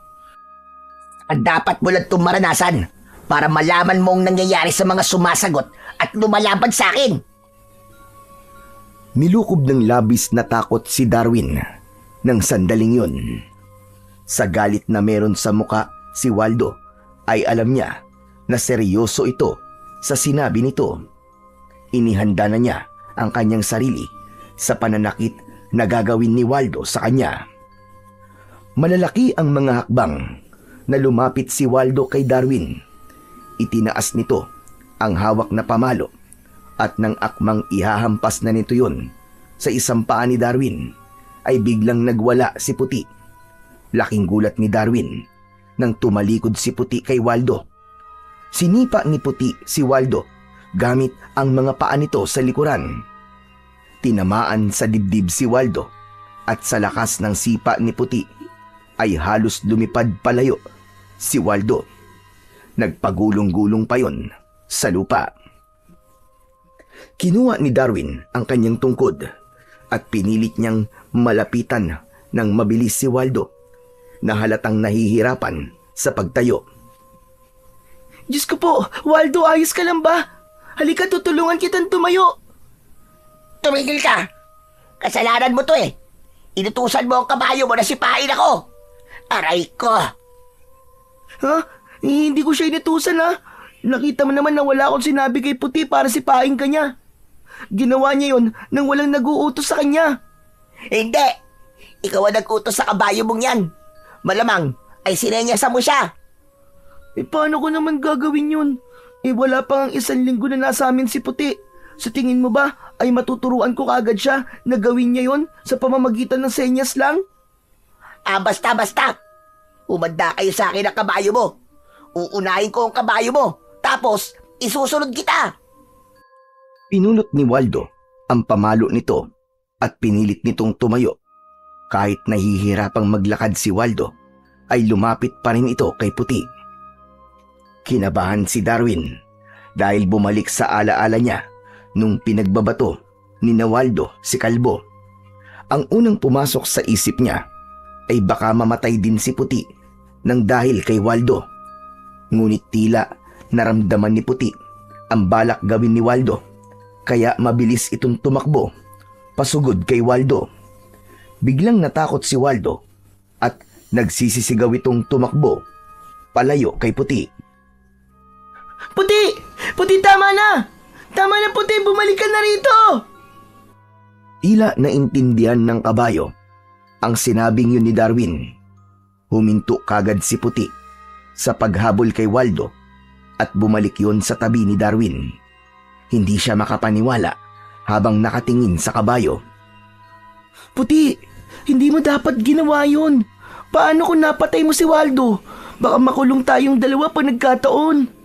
At dapat mo lang itong maranasan para malaman mo ang nangyayari sa mga sumasagot at lumalaban sa akin. Nilukob ng labis na takot si Darwin ng sandaling yun. Sa galit na meron sa muka si Waldo ay alam niya na seryoso ito sa sinabi nito. Inihanda na niya ang kanyang sarili sa pananakit na gagawin ni Waldo sa kanya. Malalaki ang mga hakbang na lumapit si Waldo kay Darwin. Itinaas nito ang hawak na pamalo at nang akmang ihahampas na nito yun sa isang paa ni Darwin ay biglang nagwala si Puti. Laking gulat ni Darwin nang tumalikod si Puti kay Waldo. Sinipa ni Puti si Waldo gamit ang mga paa nito sa likuran. Tinamaan sa dibdib si Waldo at sa lakas ng sipa ni Puti ay halos lumipad palayo si Waldo. Nagpagulong-gulong pa yon sa lupa. Kinuha ni Darwin ang kanyang tungkod at pinilit niyang malapitan ng mabilis si Waldo na halatang nahihirapan sa pagtayo. Diyos ko po, Waldo, ayos ka lang ba? Halika, tutulungan kitang tumayo. Tumigil ka! Kasalanan mo to eh. Inutusan mo ang kabayo mo na sipain ako. Aray ko! Ha? Hindi ko siya inutusan, ha? Nakita mo naman na wala akong sinabi kay Puti para sipain ka niya. Ginawa niya yon nang walang nag-uutos sa kanya. Hindi! Ikaw ang nag-utos sa kabayo mong yan. Malamang ay sinenyasan mo siya. Paano ko naman gagawin yun? Wala pa ang 1 linggo na nasa amin si Puti. Sa tingin mo ba ay matuturuan ko kagad siya na gawin niya yon sa pamamagitan ng senyas lang? Basta. Umanda kayo sa akin ang kabayo mo. Uunahin ko ang kabayo mo. Tapos, isusunod kita. Pinulot ni Waldo ang pamalo nito at pinilit nitong tumayo. Kahit nahihirapang maglakad si Waldo, ay lumapit pa rin ito kay Puti. Kinabahan si Darwin dahil bumalik sa alaala niya nung pinagbabato ni Waldo si Kalbo. Ang unang pumasok sa isip niya ay baka mamatay din si Puti nang dahil kay Waldo. Ngunit tila naramdaman ni Puti ang balak gawin ni Waldo, kaya mabilis itong tumakbo pasugod kay Waldo. Biglang natakot si Waldo at nagsisisigaw itong tumakbo palayo kay Puti. Puti! Puti, tama na! Tama na, Puti! Bumalik ka na rito! Tila naintindihan ng kabayo ang sinabing yun ni Darwin. Huminto kagad si Puti sa paghabol kay Waldo at bumalik yun sa tabi ni Darwin. Hindi siya makapaniwala habang nakatingin sa kabayo. Puti! Hindi mo dapat ginawa yun. Paano kung napatay mo si Waldo? Baka makulong tayong dalawa pag nagkataon.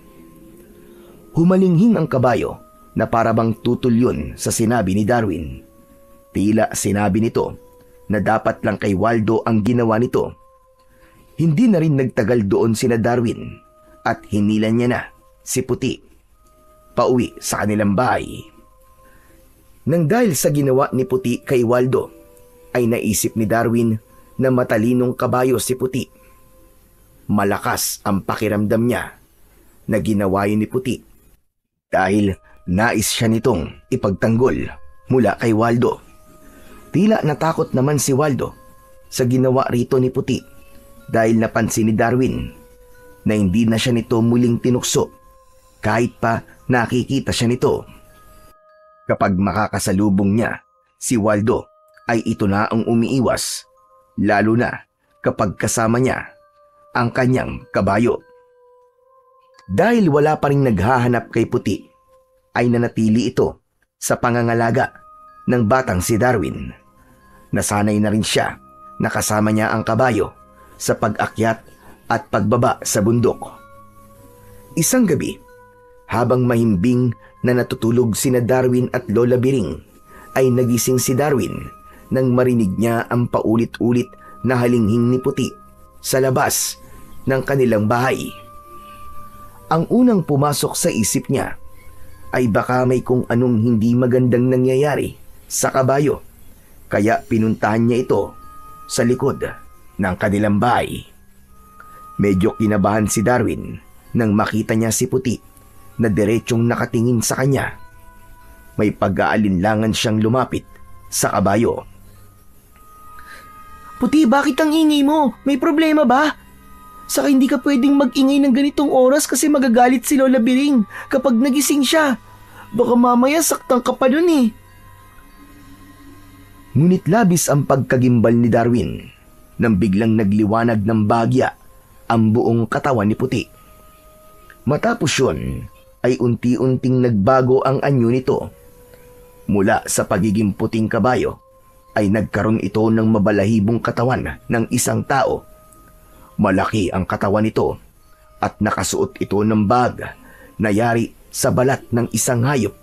Humalinghing ang kabayo na parabang tutol yun sa sinabi ni Darwin. Tila sinabi nito na dapat lang kay Waldo ang ginawa nito Hindi na rin nagtagal doon sina Darwin at hinilan niya na si Puti pauwi sa kanilang bahay. Nang dahil sa ginawa ni Puti kay Waldo, ay naisip ni Darwin na matalinong kabayo si Puti. Malakas ang pakiramdam niya na ginawa yun ni Puti dahil nais siya nitong ipagtanggol mula kay Waldo. Tila natakot naman si Waldo sa ginawa rito ni Puti dahil napansin ni Darwin na hindi na siya nito muling tinukso kahit pa nakikita siya nito. Kapag makakasalubong niya si Waldo ay ito na ang umiiwas, lalo na kapag kasama niya ang kanyang kabayo. Dahil wala pa ring naghahanap kay Puti, ay nanatili ito sa pangangalaga ng batang si Darwin. Nasanay na rin siya na kasama niya ang kabayo sa pag-akyat at pagbaba sa bundok. Isang gabi, habang mahimbing na natutulog sina Darwin at Lola Biring, ay nagising si Darwin nang marinig niya ang paulit-ulit na halinghing ni Puti sa labas ng kanilang bahay. Ang unang pumasok sa isip niya ay baka may kung anong hindi magandang nangyayari sa kabayo, kaya pinuntahan niya ito sa likod ng kanilang bahay. Medyo kinabahan si Darwin nang makita niya si Puti na diretsong nakatingin sa kanya. May pag-aalinlangan siyang lumapit sa kabayo. Puti, bakit ang ingay mo? May problema ba? Saka hindi ka pwedeng mag-ingay ng ganitong oras kasi magagalit si Lola Biring kapag nagising siya. Baka mamaya saktan ka pa dun eh. Ngunit labis ang pagkagimbal ni Darwin nang biglang nagliwanag ng bagya ang buong katawan ni Puti. Matapos yun ay unti-unting nagbago ang anyo nito. Mula sa pagiging puting kabayo ay nagkaroon ito ng mabalahibong katawan ng isang tao. Malaki ang katawan nito at nakasuot ito ng bag na yari sa balat ng isang hayop.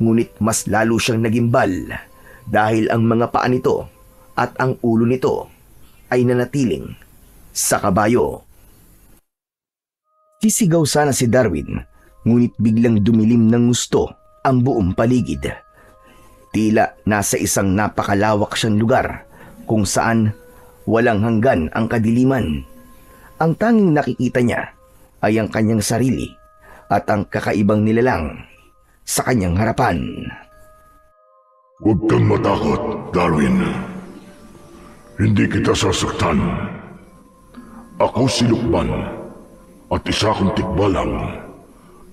Ngunit mas lalo siyang nagimbal dahil ang mga paa nito at ang ulo nito ay nanatiling sa kabayo. Sisigaw sana si Darwin, ngunit biglang dumilim ng gusto ang buong paligid. Tila nasa isang napakalawak siyang lugar kung saan walang hanggan ang kadiliman. Ang tanging nakikita niya ay ang kanyang sarili at ang kakaibang nilalang sa kanyang harapan. Huwag kang matakot, Darwin. Hindi kita sasaktan. Ako si Lukban at isa kong tikbalang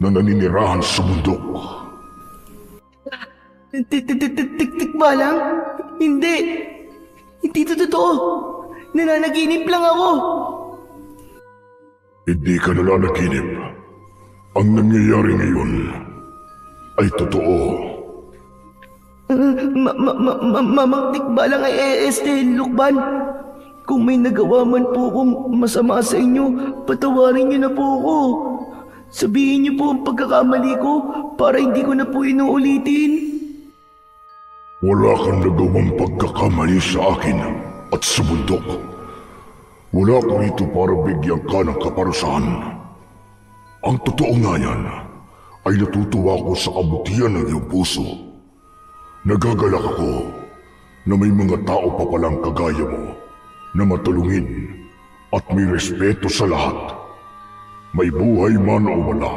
na naninirahan sa bundok. Tikbalang? Hindi. Hindi ito totoo. Nananaginip lang ako. Hindi ka nananaginip. Ang nangyayari ngayon ay totoo. Mamang tikbalang ay Lukban. Kung may nagawa man po akong masama sa inyo, patawarin niyo na po ako. Sabihin niyo po ang pagkakamali ko para hindi ko na po inuulitin. Wala kang nagawang pagkakamali sa akin at sa bundok. Wala ko rito para bigyan ka ng kaparusahan. Ang totoo nga yan ay natutuwa ko sa kabutihan ng iyong puso. Nagagalak ako na may mga tao pa palang kagaya mo na matulungin at may respeto sa lahat. May buhay man o wala.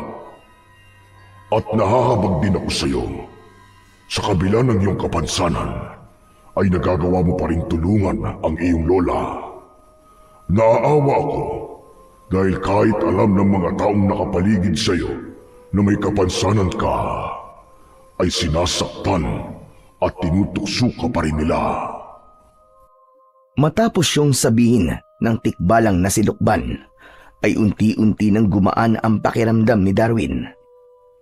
At nahahabag din ako sa iyo. Sa kabila ng iyong kapansanan, ay nagagawa mo pa rin tulungan ang iyong lola. Naaawa ako dahil kahit alam ng mga taong nakapaligid sa iyo na may kapansanan ka, ay sinasaktan at tinutukso ka pa rin nila. Matapos yung sabihin ng tikbalang na si Lukban, ay unti-unti nang gumaan ang pakiramdam ni Darwin.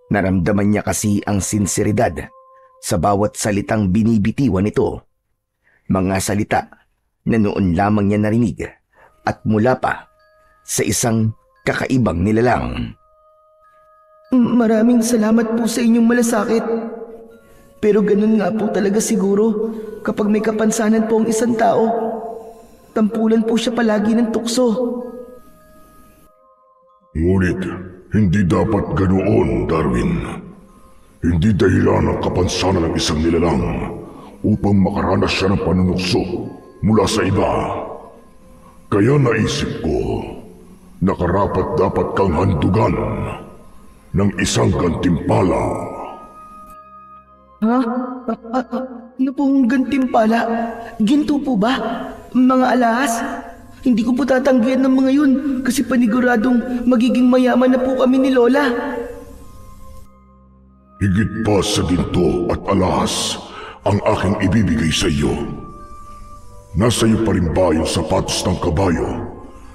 Naramdaman niya kasi ang sinseridad sa bawat salitang binibitiwan nito. Mga salita na noon lamang niya narinig at mula pa sa isang kakaibang nilalang. Maraming salamat po sa inyong malasakit. Pero ganun nga po talaga siguro kapag may kapansanan po ang isang tao. tampulan po siya palagi ng tukso. Ngunit hindi dapat ganoon, Darwin. Hindi dahilan ng kapansanan ng isang nilalang upang makaranas siya ng panunukso mula sa iba. Kaya naisip ko na karapat-dapat kang handugan ng isang gantimpala. Ha? Ano pong gantimpala? Ginto po ba? Mga alahas? Hindi ko po tatanggihan ng mga yun kasi paniguradong magiging mayaman na po kami ni Lola. Higit pa sa ginto at alahas ang aking ibibigay sa iyo. Nasa iyo pa rin ba yung sapatos ng kabayo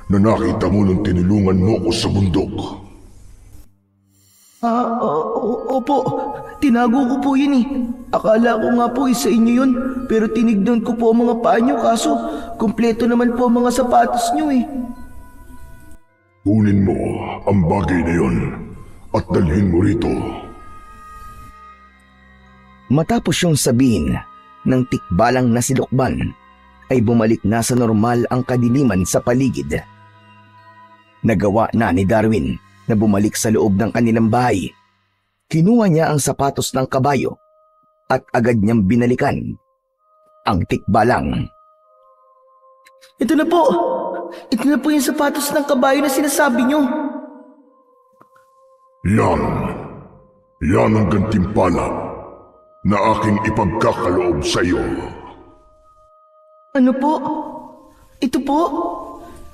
na nakita mo nung tinulungan mo ko sa bundok? Opo. Tinago ko po yun eh. Akala ko nga po sa inyo yun. Pero tinignan ko po ang mga paa nyo kaso kumpleto naman po ang mga sapatos nyo eh. Kunin mo ang bagay na yun at dalhin mo rito. Matapos yung sabihin ng tikbalang na si Lukban, ay bumalik na sa normal ang kadiliman sa paligid. Nagawa na ni Darwin na bumalik sa loob ng kanilang bahay. Kinuha niya ang sapatos ng kabayo at agad niyang binalikan ang tikbalang. Ito na po! Ito na po yung sapatos ng kabayo na sinasabi nyo. Yan ang gantimpala na aking ipagkakaloob sa iyo. Ano po? Ito po?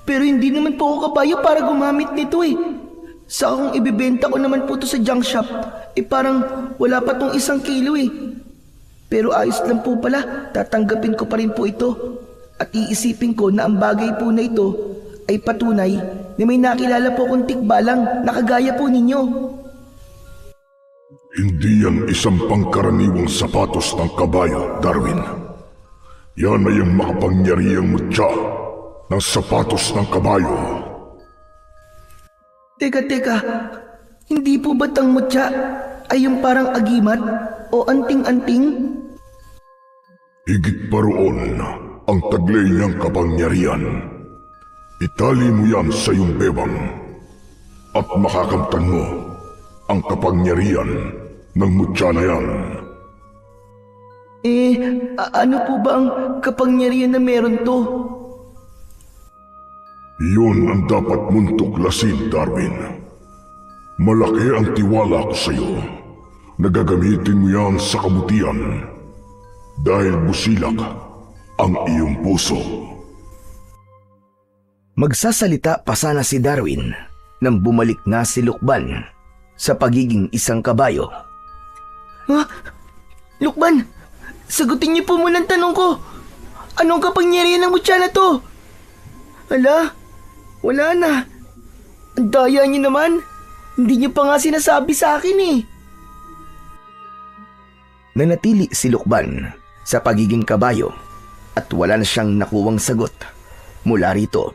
Pero hindi naman po ako kabayo para gumamit nito eh. Saka kung ibibenta ko naman po to sa junk shop, parang wala pa tong 1 kilo eh. Pero ayos lang po pala, tatanggapin ko pa rin po ito. At iisipin ko na ang bagay po na ito ay patunay na may nakilala po akong tikbalang na kagaya po ninyo. Hindi yan isang pangkaraniwang sapatos ng kabayo, Darwin. Yan ay ang makapangyarihang mutya ng sapatos ng kabayo. Teka, hindi po ba't ang mutya ay yung parang agimat o anting-anting? Higit pa roon ang taglay niyang kapangyarihan. Itali mo yan sa iyong bebang at makakamtan mo ang kapangyarihan ng mutya na yan. Ano po ba ang kapangyarihan na meron to? Yun ang dapat mong tuklasin, Darwin. Malaki ang tiwala ko sa iyo na gagamitin mo yan sa kabutihan dahil busilak ang iyong puso. Magsasalita pa sana si Darwin nang bumalik na si Lukban sa pagiging isang kabayo. Ha? Lukban, sagutin niyo po muna ang tanong ko. Anong kapangyarihan ng mutya na to? Ala, wala na. Ang daya niyo naman. Hindi niyo pa nga sinasabi sa akin eh. Nanatili si Lukban sa pagiging kabayo at wala na siyang nakuwang sagot mula rito.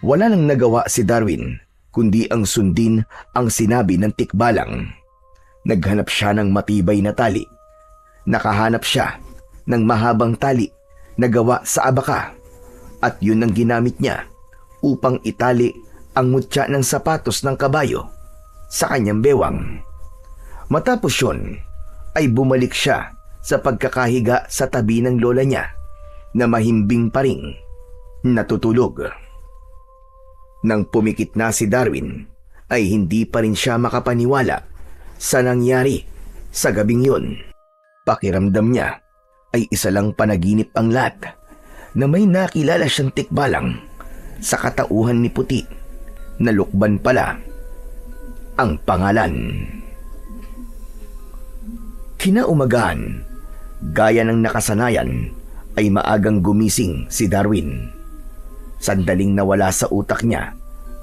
Wala nang nagawa si Darwin kundi ang sundin ang sinabi ng tikbalang. Naghanap siya ng matibay na tali. Nakahanap siya ng mahabang tali na gawa sa abaka at yun ang ginamit niya upang itali ang mutya ng sapatos ng kabayo sa kanyang bewang. Matapos yun ay bumalik siya sa pagkakahiga sa tabi ng lola niya na mahimbing pa ring natutulog. Nang pumikit na si Darwin ay hindi pa rin siya makapaniwala sa nangyari sa gabing yun. Pakiramdam niya ay isa lang panaginip ang lahat na may nakilala siyang tikbalang sa katauhan ni Puti na Lukban pala ang pangalan. Kinaumagahan, gaya ng nakasanayan, ay maagang gumising si Darwin. Sandaling nawala sa utak niya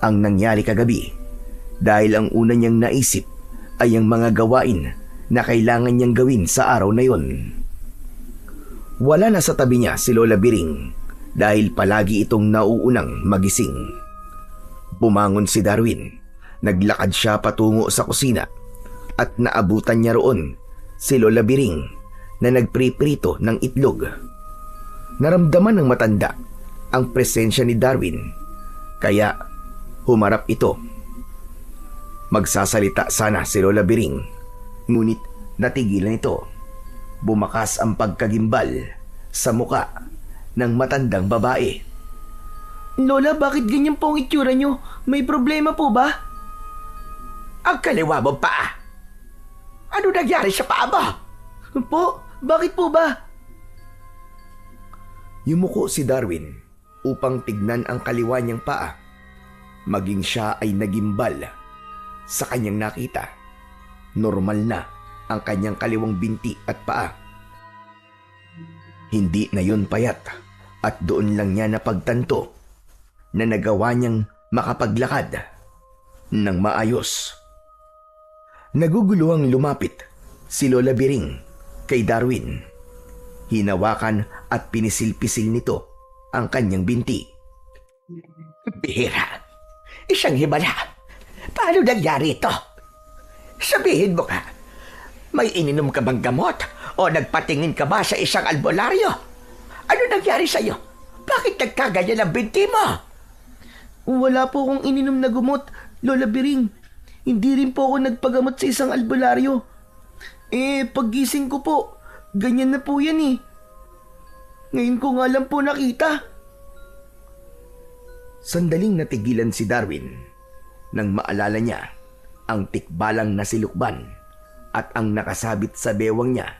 ang nangyari kagabi dahil ang una niyang naisip ay ang mga gawain na kailangan niyang gawin sa araw na yon. Wala na sa tabi niya si Lola Biring dahil palagi itong nauunang magising. Bumangon si Darwin, naglakad siya patungo sa kusina at naabutan niya roon si Lola Biring na nagpriprito ng itlog. Naramdaman ng matanda ang presensya ni Darwin, kaya humarap ito. Magsasalita sana si Lola Biring, ngunit natigilan ito. Bumakas ang pagkagimbal sa muka ng matandang babae. Lola, bakit ganyan po ang itsura nyo? May problema po ba? Ang kaliwa mong paa. Ano nangyari sa paa mo? Po, bakit po ba? Yumuko si Darwin upang tignan ang kaliwa niyang paa. Maging siya ay nagimbal sa kanyang nakita. Normal na ang kanyang kaliwang binti at paa. Hindi na yun payat at doon lang niya napagtanto na nagawa niyang makapaglakad ng maayos. Naguguluhang lumapit si Lola Biring kay Darwin. Hinawakan at pinisil-pisil nito ang kanyang binti. Bihira. Isang himala. Paano nangyari ito? Sabihin mo ka, may ininom ka bang gamot o nagpatingin ka ba sa isang albularyo? Ano nangyari sa'yo? Bakit nagkaganyan ang binti mo? Wala po akong ininom na gumot, Lola Biring. Hindi rin po ako nagpagamot sa isang albularyo. Paggising ko po, ganyan na po yan eh. Ngayon ko nga lang po nakita. Sandaling natigilan si Darwin nang maalala niya ang tikbalang nasilukban at ang nakasabit sa bewang niya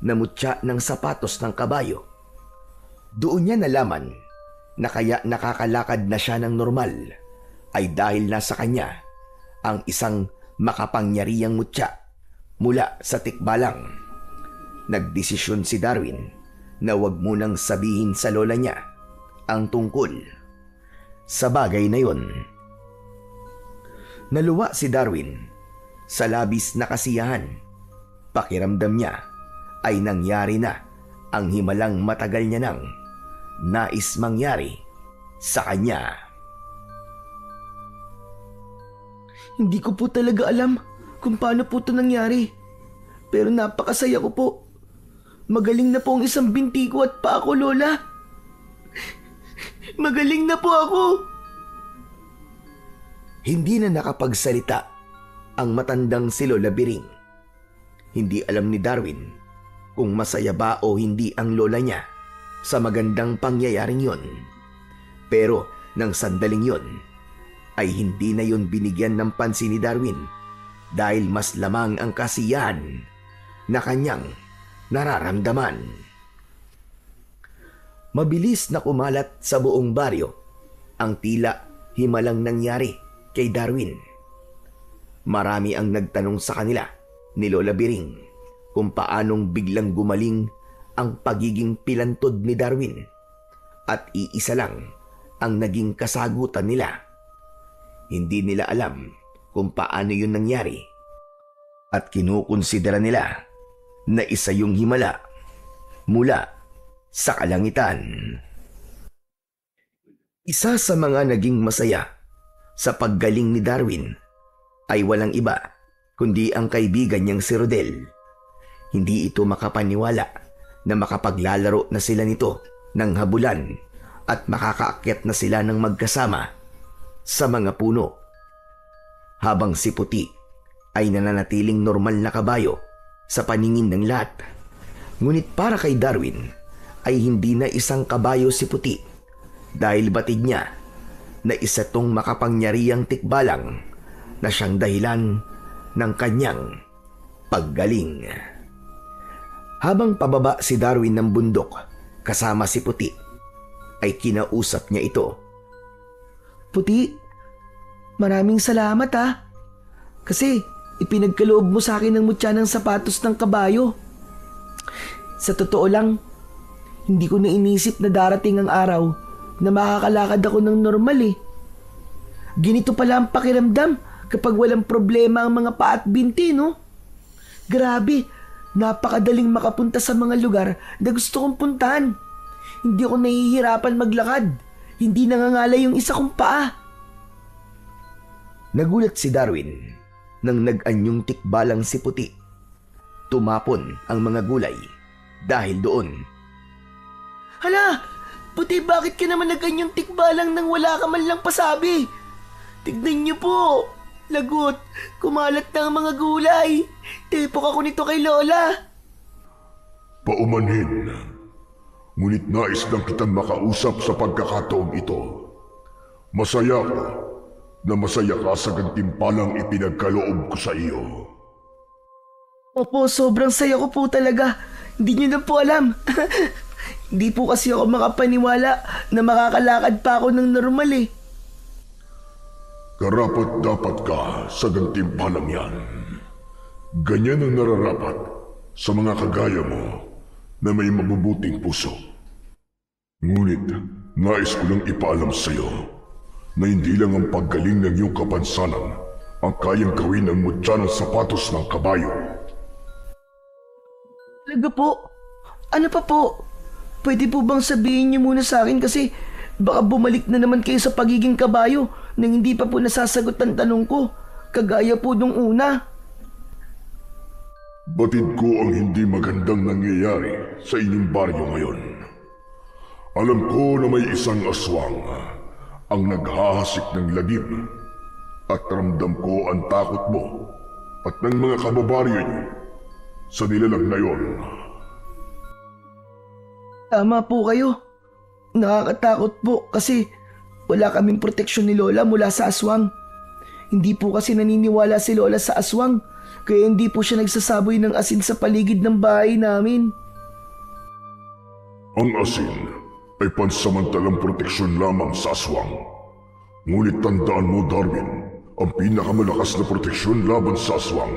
na mutya ng sapatos ng kabayo. Doon niya nalaman na kaya nakakalakad na siya ng normal ay dahil nasa kanya ang isang makapangyarihang mutya mula sa tikbalang. Nagdesisyon si Darwin na wag munang sabihin sa lola niya ang tungkol sa bagay na yon. Naluwa si Darwin sa labis na kasiyahan. Pakiramdam niya ay nangyari na ang himalang matagal niya nang nais mangyari sa kanya. Hindi ko po talaga alam kung paano po ito nangyari. Pero napakasaya ko po. Magaling na po ang isang binti ko at paa ko, Lola. Magaling na po ako. Hindi na nakapagsalita ang matandang si Lola Biring. Hindi alam ni Darwin kung masaya ba o hindi ang lola niya sa magandang pangyayaring yon. Pero nang sandaling yon, ay hindi na yon binigyan ng pansin ni Darwin dahil mas lamang ang kasiyahan na kanyang nararamdaman. Mabilis na kumalat sa buong baryo ang tila himalang nangyari kay Darwin. Marami ang nagtanong sa kanila ni Lola Biring kung paanong biglang gumaling ang pagiging pilantod ni Darwin at iisa lang ang naging kasagutan nila. Hindi nila alam kung paano yun nangyari at kinukonsidera nila na isa yung himala mula sa kalangitan. Isa sa mga naging masaya sa paggaling ni Darwin ay walang iba kundi ang kaibigan niyang si Rodel. Hindi ito makapaniwala na makapaglalaro na sila nito ng habulan at makakaakyat na sila ng magkasama sa mga puno. Habang si Puti ay nananatiling normal na kabayo sa paningin ng lahat. Ngunit para kay Darwin ay hindi na isang kabayo si Puti dahil batid niya na isa tong makapangyarihang tikbalang na siyang dahilan ng kanyang paggaling. Habang pababa si Darwin ng bundok kasama si Puti, ay kinausap niya ito. Puti, maraming salamat ha. Kasi ipinagkaloob mo sa akin ng mutya ng sapatos ng kabayo. Sa totoo lang, hindi ko na inisip na darating ang araw na makakalakad ako ng normal eh. Ganito pala ang pakiramdam kapag walang problema ang mga paa at binti, no? Grabe, napakadaling makapunta sa mga lugar na gusto kong puntahan. Hindi ako nahihirapan maglakad. Hindi nangangalay yung isa kong paa. Nagulat si Darwin nang nag-anyong tikbalang si Puti. Tumapon ang mga gulay dahil doon. Hala, Puti, bakit ka naman naganyang tikbalang nang wala ka man lang pasabi? Tignan niyo po. Lagot, kumalat na ang mga gulay. Tepok ako nito kay Lola. Paumanhin. Ngunit nais lang kitang makausap sa pagkakataong ito. Masaya ko na masaya ka sa gantimpalang ipinagkaloob ko sa iyo. Opo, sobrang saya ko po talaga. Hindi niyo na po alam. Hindi po kasi ako makapaniwala na makakalakad pa ako ng normal eh. Karapat-dapat ka sa gantimpalang yan. Ganyan ang nararapat sa mga kagaya mo na may mabubuting puso. Ngunit nais ko lang ipaalam sa iyo na hindi lang ang paggaling ng iyong kapansanan ang kayang gawin ng mutya ng sapatos ng kabayo. Talaga po? Ano pa po? Pwede po bang sabihin niyo muna sa akin kasi baka bumalik na naman kayo sa pagiging kabayo nang hindi pa po nasasagot ang tanong ko, kagaya po nung una. Batid ko ang hindi magandang nangyayari sa inyong baryo ngayon. Alam ko na may isang aswang ang naghahasik ng lagim at ramdam ko ang takot mo at ng mga kababaryo niyo sa nilalang na yon. Tama po kayo. Nakakatakot po kasi wala kaming proteksyon ni Lola mula sa aswang. Hindi po kasi naniniwala si Lola sa aswang, kaya hindi po siya nagsasaboy ng asin sa paligid ng bahay namin. Ang asin ay pansamantalang proteksyon lamang sa aswang. Ngunit tandaan mo, Darwin, ang pinakamalakas na proteksyon laban sa aswang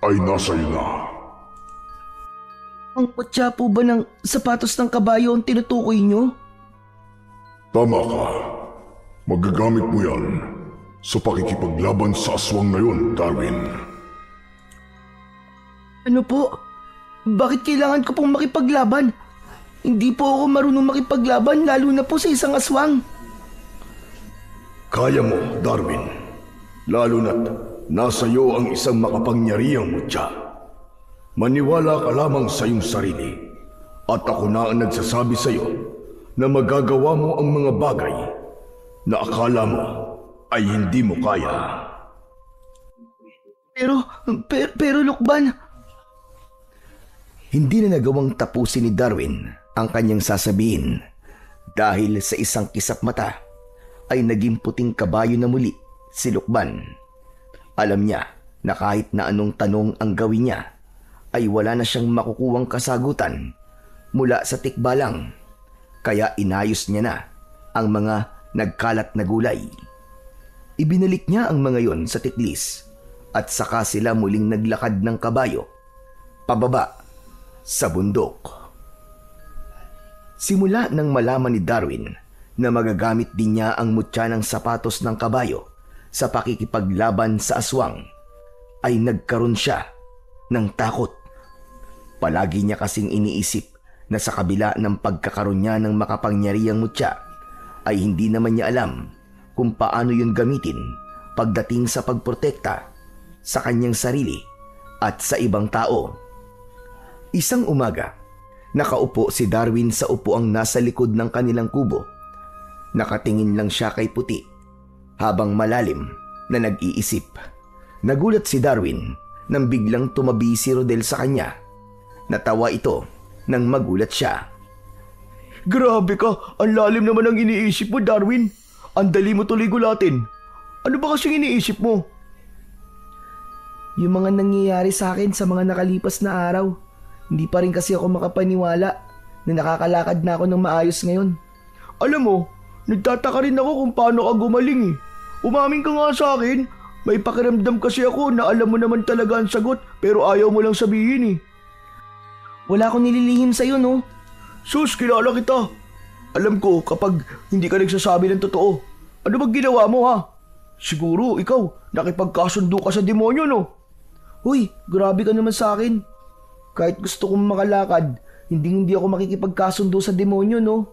ay nasa iyo na. Ang mutya po ba ng sapatos ng kabayo ang tinutukoy nyo? Tama ka. Magagamit mo yan sa pakikipaglaban sa aswang na yun, Darwin. Ano po? Bakit kailangan ko pong makipaglaban? Hindi po ako marunong makipaglaban, lalo na po sa isang aswang. Kaya mo, Darwin. Lalo na't nasa iyo ang isang makapangyarihang mutya. Maniwala ka lamang sa iyong sarili at ako na ang nagsasabi sa iyo na magagawa mo ang mga bagay na akala mo ay hindi mo kaya. Pero Lukban... Hindi na nagawang tapusin ni Darwin ang kanyang sasabihin dahil sa isang kisap mata ay naging puting kabayo na muli si Lukban. Alam niya na kahit na anong tanong ang gawin niya ay wala na siyang makukuwang kasagutan mula sa tikbalang, kaya inayos niya na ang mga nagkalat na gulay. Ibinalik niya ang mga yon sa tiklis at saka sila muling naglakad ng kabayo pababa sa bundok. Simula nang malaman ni Darwin na magagamit din niya ang mutya ng sapatos ng kabayo sa pakikipaglaban sa aswang, ay nagkaroon siya ng takot. Palagi niya kasing iniisip na sa kabila ng pagkakaroon niya ng makapangyarihang mutya, ay hindi naman niya alam kung paano yun gamitin pagdating sa pagprotekta sa kanyang sarili at sa ibang tao. Isang umaga, nakaupo si Darwin sa upuang nasa likod ng kanilang kubo. Nakatingin lang siya kay Puti habang malalim na nag-iisip. Nagulat si Darwin nang biglang tumabi si Rodel sa kanya. Natawa ito nang magulat siya. Grabe ka! Ang lalim naman ang iniisip mo, Darwin. Ang dali mo tuloy gulatin. Ano ba kasing iniisip mo? Yung mga nangyayari sa akin sa mga nakalipas na araw. Hindi pa rin kasi ako makapaniwala na nakakalakad na ako ng maayos ngayon. Alam mo, nagtataka rin ako kung paano ka gumaling eh. Umamin ka nga sa akin. May pakiramdam kasi ako na alam mo naman talaga ang sagot pero ayaw mo lang sabihin eh. Wala akong nililihim sa'yo, no? Sus, kilala kita. Alam ko kapag hindi ka nagsasabi ng totoo. Ano bang ginawa mo, ha? Siguro ikaw, nakipagkasundo ka sa demonyo, no? Uy, grabe ka naman sa akin. Kahit gusto kong makalakad, hindi ako makikipagkasundo sa demonyo, no?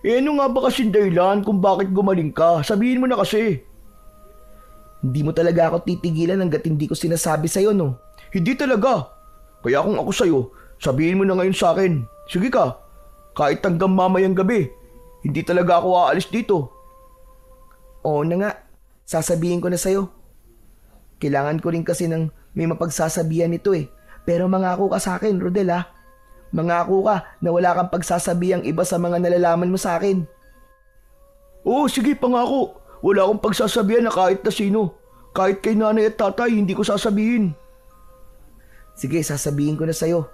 Eh ano nga ba kasing dahilan kung bakit gumaling ka? Sabihin mo na kasi. Hindi mo talaga ako titigilan hanggat hindi ko sinasabi sa'yo, no? Hindi talaga. Kaya kung ako sa'yo, sabihin mo na ngayon sa akin. Sige ka. Kahit hanggang mamayang gabi, hindi talaga ako aalis dito. Oo na nga, sasabihin ko na sa'yo. Kailangan ko rin kasi ng may mapagsasabihan nito eh. Pero mangako ka sa akin, Rodel ha. Mangako ka na wala kang pagsasabihang iba sa mga nalalaman mo sa akin. Oo, sige, pangako. Wala akong pagsasabihan na kahit na sino. Kahit kay nanay at tatay, hindi ko sasabihin. Sige, sasabihin ko na sa'yo.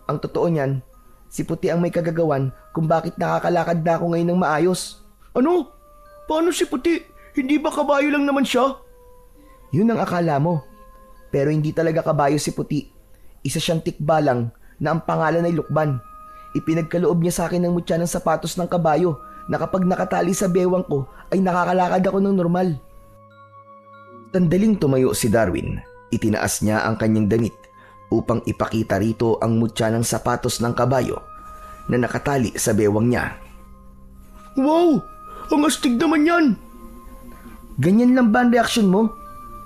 Ang totoo niyan, si Puti ang may kagagawan kung bakit nakakalakad na ako ngayon ng maayos. Ano? Paano si Puti? Hindi ba kabayo lang naman siya? Yun ang akala mo. Pero hindi talaga kabayo si Puti. Isa siyang tikbalang na ang pangalan ay Lukban. Ipinagkaloob niya sa akin ng mutya ng sapatos ng kabayo na kapag nakatali sa bewang ko ay nakakalakad ako ng normal. Sandaling tumayo si Darwin. Itinaas niya ang kanyang damit upang ipakita rito ang mutya ng sapatos ng kabayo na nakatali sa bewang niya. Wow! Ang astig naman yan! Ganyan lang ba ang reaksyon mo?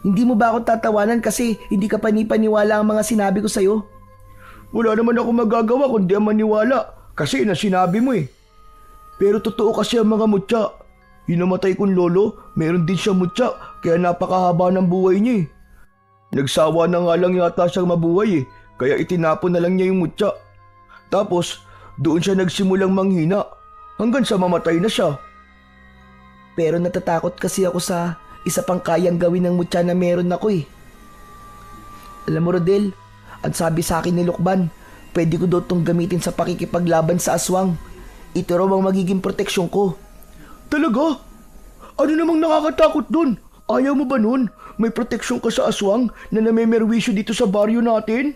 Hindi mo ba ako tatawanan kasi hindi ka panipaniwala ang mga sinabi ko sa'yo? Wala naman ako magagawa kundi ang maniwala kasi na sinabi mo eh. Pero totoo kasi ang mga mutya. Yung namatay kong lolo, meron din siya mutya kaya napakahaba ng buhay niya eh. Nagsawa na nga lang yata siyang mabuhay eh, kaya itinapon na lang niya yung mutya. Tapos, doon siya nagsimulang manghina hanggang sa mamatay na siya. Pero natatakot kasi ako sa isa pang kayang gawin ng mutya na meron ako eh. Alam mo Rodel, ang sabi sa akin ni Lukban, pwede ko daw itong gamitin sa pakikipaglaban sa aswang. Ito raw ang magiging proteksyon ko. Talaga? Ano namang nakakatakot dun? Ayaw mo ba nun? May proteksyon ka sa aswang na namemerwisyo dito sa baryo natin?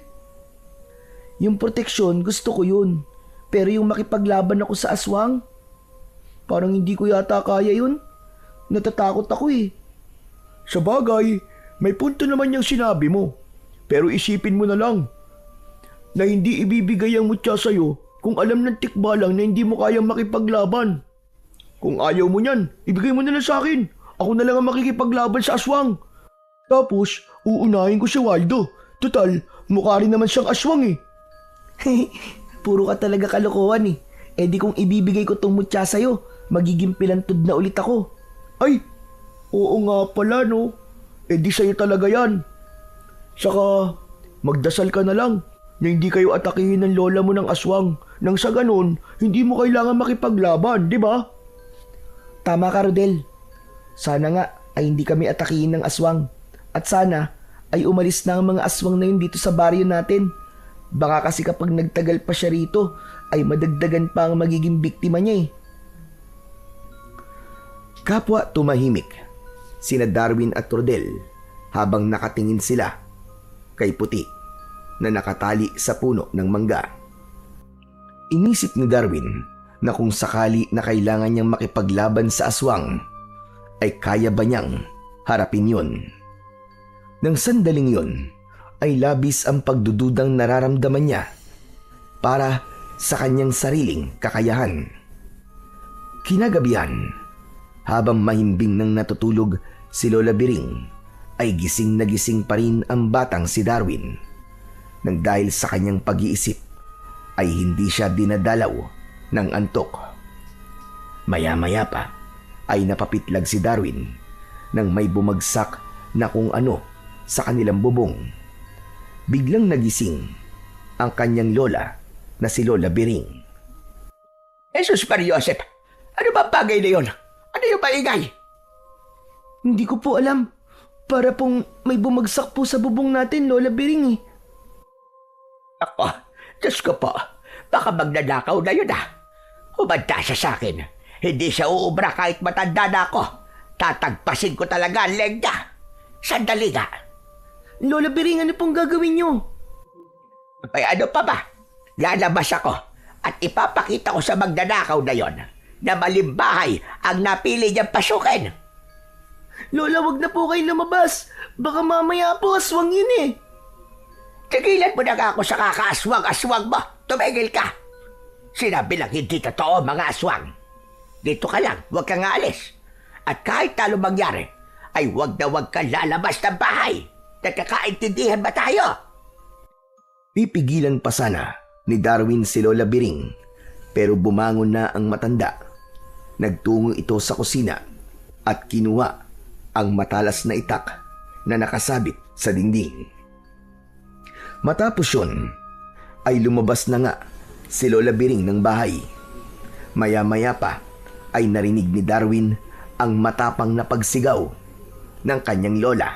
Yung proteksyon, gusto ko yun. Pero yung makipaglaban ako sa aswang, parang hindi ko yata kaya yun. Natatakot ako eh. Sa bagay, may punto naman yung sinabi mo. Pero isipin mo na lang na hindi ibibigay ang mutya sa'yo kung alam ng tikbalang na hindi mo kayang makipaglaban. Kung ayaw mo niyan, ibigay mo na lang sa akin. Ako na lang ang makikipaglaban sa aswang. Tapos, uunahin ko si Waldo. Total, mukha rin naman siyang aswang eh. Puro ka talaga kalokohan eh. Eh di kung ibibigay ko tong mutya sa'yo, magiging pilantod na ulit ako. Ay, oo nga pala no. Eh di sa'yo talaga yan. Saka, magdasal ka na lang na hindi kayo atakihin ng lola mo ng aswang. Nang sa ganun, hindi mo kailangan makipaglaban, di ba? Tama ka, Rodel. Sana nga ay hindi kami atakihin ng aswang. At sana ay umalis na ang mga aswang na yun dito sa baryo natin. Baka kasi kapag nagtagal pa siya rito, ay madagdagan pa ang magiging biktima niya eh. Kapwa tumahimik sina Darwin at Rodel habang nakatingin sila kay Puti na nakatali sa puno ng mangga. Inisip ni Darwin na kung sakali na kailangan niyang makipaglaban sa aswang, ay kaya ba niyang harapin yun? Nang sandaling yun, ay labis ang pagdududang nararamdaman niya para sa kanyang sariling kakayahan. Kinagabihan, habang mahimbing nang natutulog si Lola Biring, ay gising na gising pa rin ang batang si Darwin. Nang dahil sa kanyang pag-iisip, ay hindi siya dinadalaw ng antok. Maya-maya pa ay napapitlag si Darwin nang may bumagsak na kung ano sa kanilang bubong. Biglang nagising ang kanyang lola na si Lola Biring. Jesus Mariosep, ano ba bagay na yun? Ano yung maingay? Hindi ko po alam. Para pong may bumagsak po sa bubong natin, Lola Biring eh. Ako, Diyos ko po, baka magnanakaw na yun ah. Umanda siya sa akin. Hindi siya uubra kahit matanda na ako. Tatagpasin ko talaga ang leg niya. Sandali nga. Lola Biring, ano pong gagawin niyo? Ay ano pa ba? Lalabas ako at ipapakita ko sa magnanakaw na yon na malimbahay ang napili niyang pasukin. Lola, wag na po kayo lumabas. Baka mamaya po aswang yun eh. Tigilan mo na nga ako sa kakaaswang-aswang mo. Tumigil ka. Sinabi lang hindi totoo mga aswang. Dito ka lang, huwag kang aalis. At kahit talo mangyari, ay huwag na huwag kang lalabas ng bahay. Nagkakaintindihan ba tayo? Pipigilan pa sana ni Darwin si Lola Biring, Pero bumangon na ang matanda. Nagtungo ito sa kusina at kinuha ang matalas na itak na nakasabit sa dingding. Matapos yun, ay lumabas na nga si Lola Biring ng bahay. Maya-maya pa ay narinig ni Darwin ang matapang na pagsigaw ng kanyang lola.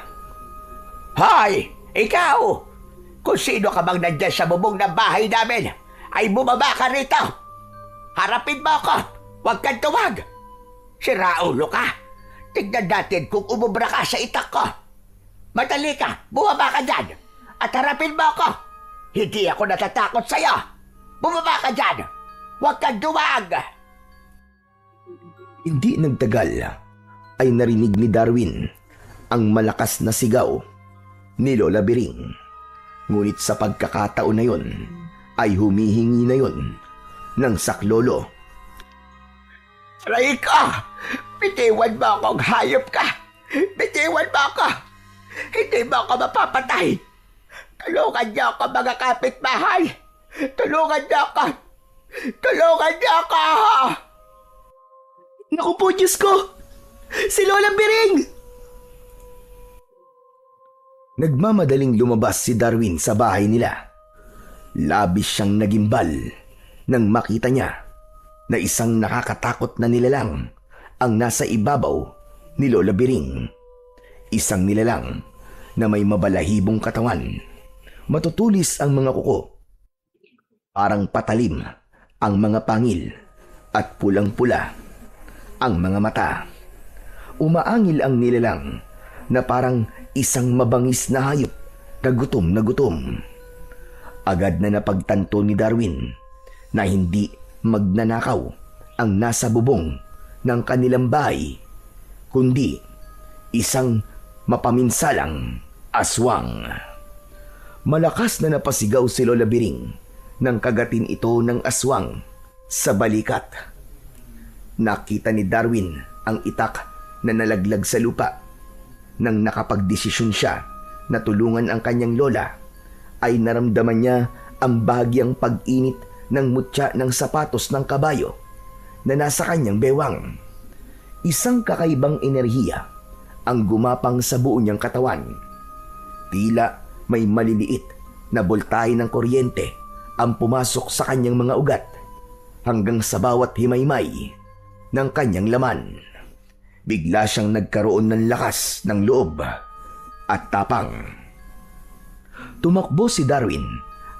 Hoy! Ikaw! Kung sino ka bang nandyan sa bubong ng bahay namin, ay bumaba ka rito! Harapin mo ako! Huwag kang tuwag! Siraulo ka! Tignan natin kung umubra ka sa itak ko! Madali ka! Bumaba ka dyan! At harapin mo ako! Hindi ako natatakot sa'yo! Bumaba ka dyan! Huwag kang duwag! Hindi nagtagal ay narinig ni Darwin ang malakas na sigaw ni Lola Biring. Ngunit sa pagkakataon na yon ay humihingi na yon ng saklolo. Aray ka! Bitiwan mo akong hayop ka! Bitiwan mo ako! Hindi mo ako mapapatay! Tulungan niyo ako mga kapitbahay! Tulungan niyo ako! Tulungan niyo ako! Naku po, Diyos ko! Si Lola Biring! Nagmamadaling lumabas si Darwin sa bahay nila. Labis siyang nagimbal nang makita niya na isang nakakatakot na nilalang ang nasa ibabaw ni Lola Biring. Isang nilalang na may mabalahibong katawan. Matutulis ang mga kuko. Parang patalim ang mga pangil at pulang-pula ang mga mata. Umaangil ang nilalang na parang isang mabangis na hayop na gutom na gutom. Agad na napagtanto ni Darwin na hindi magnanakaw ang nasa bubong ng kanilang bahay, kundi isang mapaminsalang aswang. Malakas na napasigaw si Lola Biring nang kagatin ito ng aswang sa balikat. Nakita ni Darwin ang itak na nalaglag sa lupa. Nang nakapagdesisyon siya na tulungan ang kanyang lola, ay naramdaman niya ang bahagyang pag-init ng mutya ng sapatos ng kabayo na nasa kanyang bewang. Isang kakaibang enerhiya ang gumapang sa buo niyang katawan. Tila may maliliit na boltahe ng kuryente ang pumasok sa kanyang mga ugat hanggang sa bawat himaymay ng kanyang laman. Bigla siyang nagkaroon ng lakas ng loob at tapang. Tumakbo si Darwin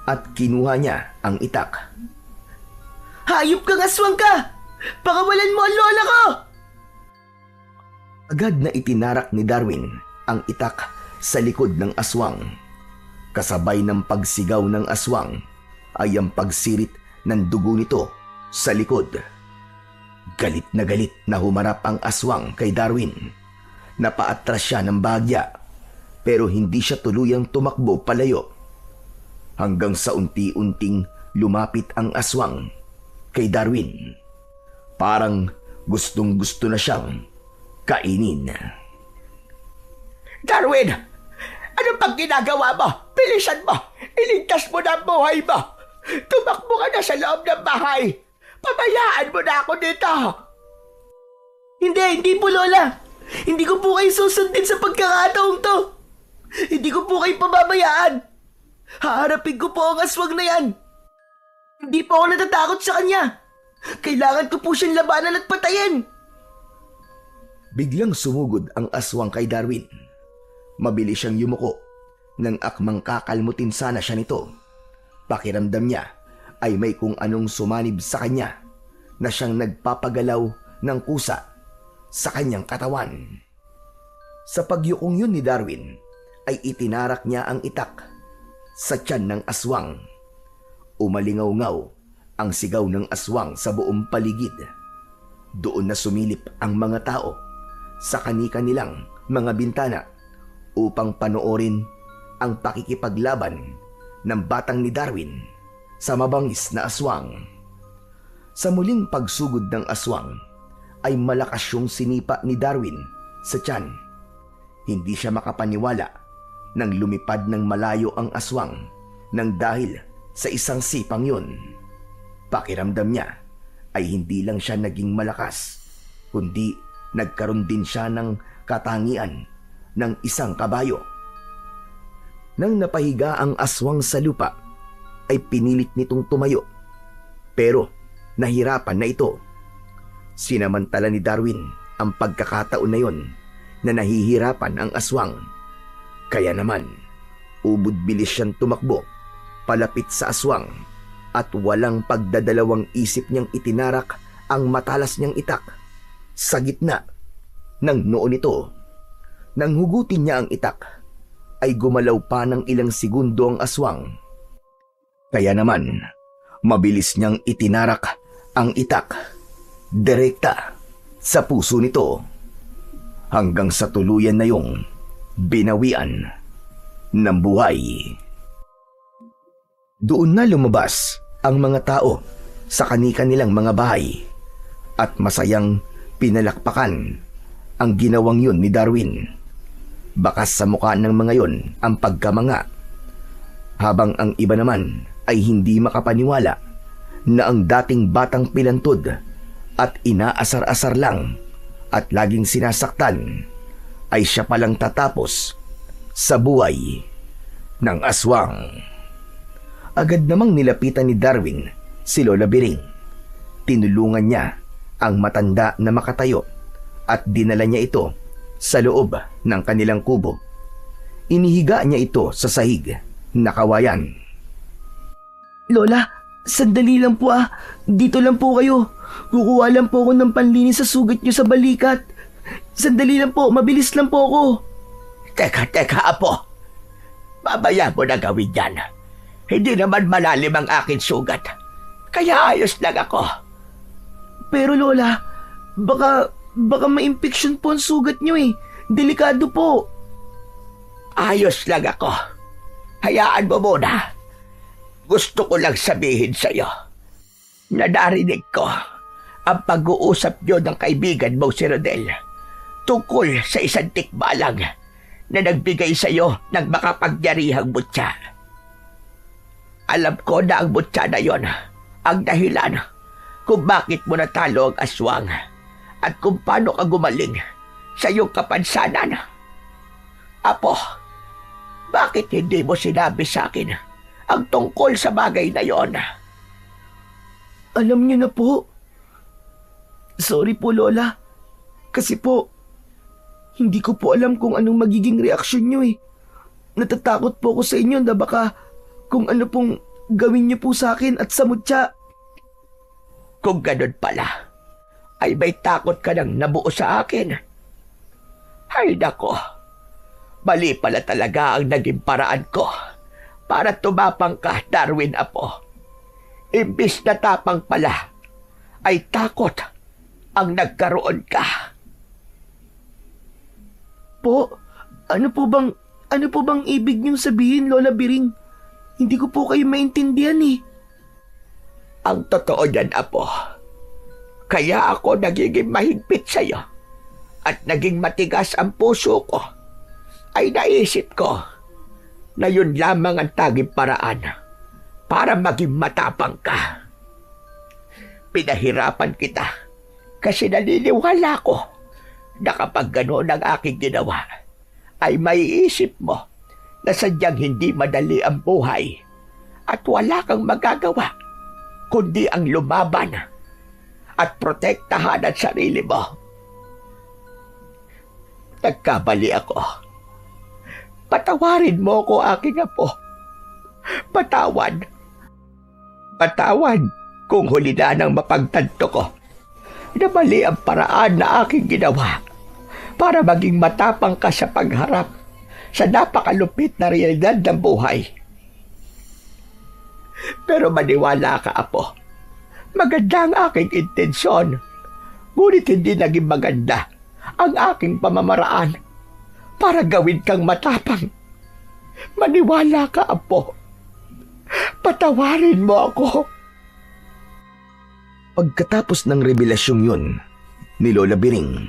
at kinuha niya ang itak. Hayop kang aswang ka! Pakawalan mo ang lola ko! Agad na itinarak ni Darwin ang itak sa likod ng aswang. Kasabay ng pagsigaw ng aswang ay ang pagsirit ng dugo nito sa likod. Galit na humarap ang aswang kay Darwin. Napaatras siya ng bahagya pero hindi siya tuluyang tumakbo palayo. Hanggang sa unti-unting lumapit ang aswang kay Darwin. Parang gustong-gusto na siyang kainin. Darwin! Ano pang ginagawa mo? Bilisan mo! Iligtas mo na ang buhay mo! Tumakbo ka na sa loob ng bahay! Pabayaan mo na ako dito! Hindi po, Lola. Hindi ko po kayo susundin sa pagkakataong to. Hindi ko po kayo pababayaan. Haharapin ko po ang aswang na yan. Hindi po ako natatakot sa kanya. Kailangan ko po siyang labanan at patayin. Biglang sumugod ang aswang kay Darwin. Mabilis siyang yumuko nang akmang kakalmutin sana siya nito. Pakiramdam niya ay may kung anong sumanib sa kanya na siyang nagpapagalaw ng kusa sa kanyang katawan. Sa pagyukong yun ni Darwin ay itinarak niya ang itak sa tiyan ng aswang. Umalingaw-ngaw ang sigaw ng aswang sa buong paligid. Doon na sumilip ang mga tao sa kani-kanilang mga bintana upang panoorin ang pakikipaglaban ng batang ni Darwin sa mabangis na aswang. Sa muling pagsugod ng aswang ay malakas yung sinipa ni Darwin sa tiyan. Hindi siya makapaniwala nang lumipad ng malayo ang aswang nang dahil sa isang sipang yun. Pakiramdam niya ay hindi lang siya naging malakas, kundi nagkaroon din siya ng katangian ng isang kabayo. Nang napahiga ang aswang sa lupa, ay pinilit nitong tumayo. Pero nahirapan na ito. Sinamantala ni Darwin ang pagkakataon na yon na nahihirapan ang aswang. Kaya naman, ubod bilis siyang tumakbo palapit sa aswang at walang pagdadalawang isip niyang itinarak ang matalas niyang itak sa gitna ng noo nito. Nang hugutin niya ang itak, ay gumalaw pa ng ilang segundo ang aswang. Kaya naman, mabilis niyang itinarak ang itak direkta sa puso nito hanggang sa tuluyan na yung binawian ng buhay. Doon na lumabas ang mga tao sa kani-kanilang mga bahay at masayang pinalakpakan ang ginawang yun ni Darwin. Bakas sa mukha ng mga yon ang pagkamanga, habang ang iba naman ay hindi makapaniwala na ang dating batang pilantod at inaasar-asar lang at laging sinasaktan ay siya palang tatapos sa buhay ng aswang. Agad namang nilapitan ni Darwin si Lola Biring. Tinulungan niya ang matanda na makatayo at dinala niya ito sa loob ng kanilang kubo. Inihiga niya ito sa sahig na kawayan. Lola, sandali lang po ah. Dito lang po kayo. Kukuha lang po ako ng panlinis sa sugat niyo sa balikat. Sandali lang po, mabilis lang po ako. Teka, Apo. Babaya mo na gawin yan. Hindi naman malalim ang akin sugat. Kaya ayos lang ako. Pero Lola, baka ma-infection po ang sugat niyo eh. Delikado po. Ayos lang ako. Hayaan mo muna. Gusto ko lang sabihin sa'yo na narinig ko ang pag-uusap niyo ng kaibigan mo si Rodel tungkol sa isang tikbalang na nagbigay sa'yo ng makapagyarihang butya. Alam ko na ang butya na yon ang dahilan kung bakit mo natalo ang aswang at kung paano ka gumaling sa iyong kapansanan. Apo, bakit hindi mo sinabi sa akin ang tungkol sa bagay na yon? Alam niyo na po. Sorry po, Lola. Kasi po, hindi ko po alam kung anong magiging reaksyon niyo eh. Natatakot po ako sa inyo na baka kung ano pong gawin niyo po sa akin at sa mutya. Kung ganun pala, ay may takot ka nang nabuo sa akin. Ay nako, mali pala talaga ang naging paraan ko para tumapang ka, Darwin Apo. Imbis na tapang pala, ay takot ang nagkaroon ka. Po, ano po bang ibig niyong sabihin, Lola Biring? Hindi ko po kayo maintindihan eh. Ang totoo niyan, Apo. Kaya ako nagiging mahigpit sa'yo at naging matigas ang puso ko, ay naisip ko na yun lamang ang taging paraan para maging matapang ka. Pinahirapan kita kasi naniniwala ko na kapag gano'n ang aking ginawa, ay maiisip mo na sadyang hindi madali ang buhay at wala kang magagawa kundi ang lumaban at protektahan ang sarili mo. Nagkamali ako. Patawarin mo ko, aking apo. Patawan kung huli na nang mapagtanto ko na mali ang paraan na aking ginawa para maging matapang ka sa pagharap sa napakalupit na realidad ng buhay. Pero maniwala ka, Apo. Maganda ang aking intensyon, ngunit hindi naging maganda ang aking pamamaraan para gawin kang matapang. Maniwala ka, Apo. Patawarin mo ako. Pagkatapos ng revelasyong yun ni Lola Biring,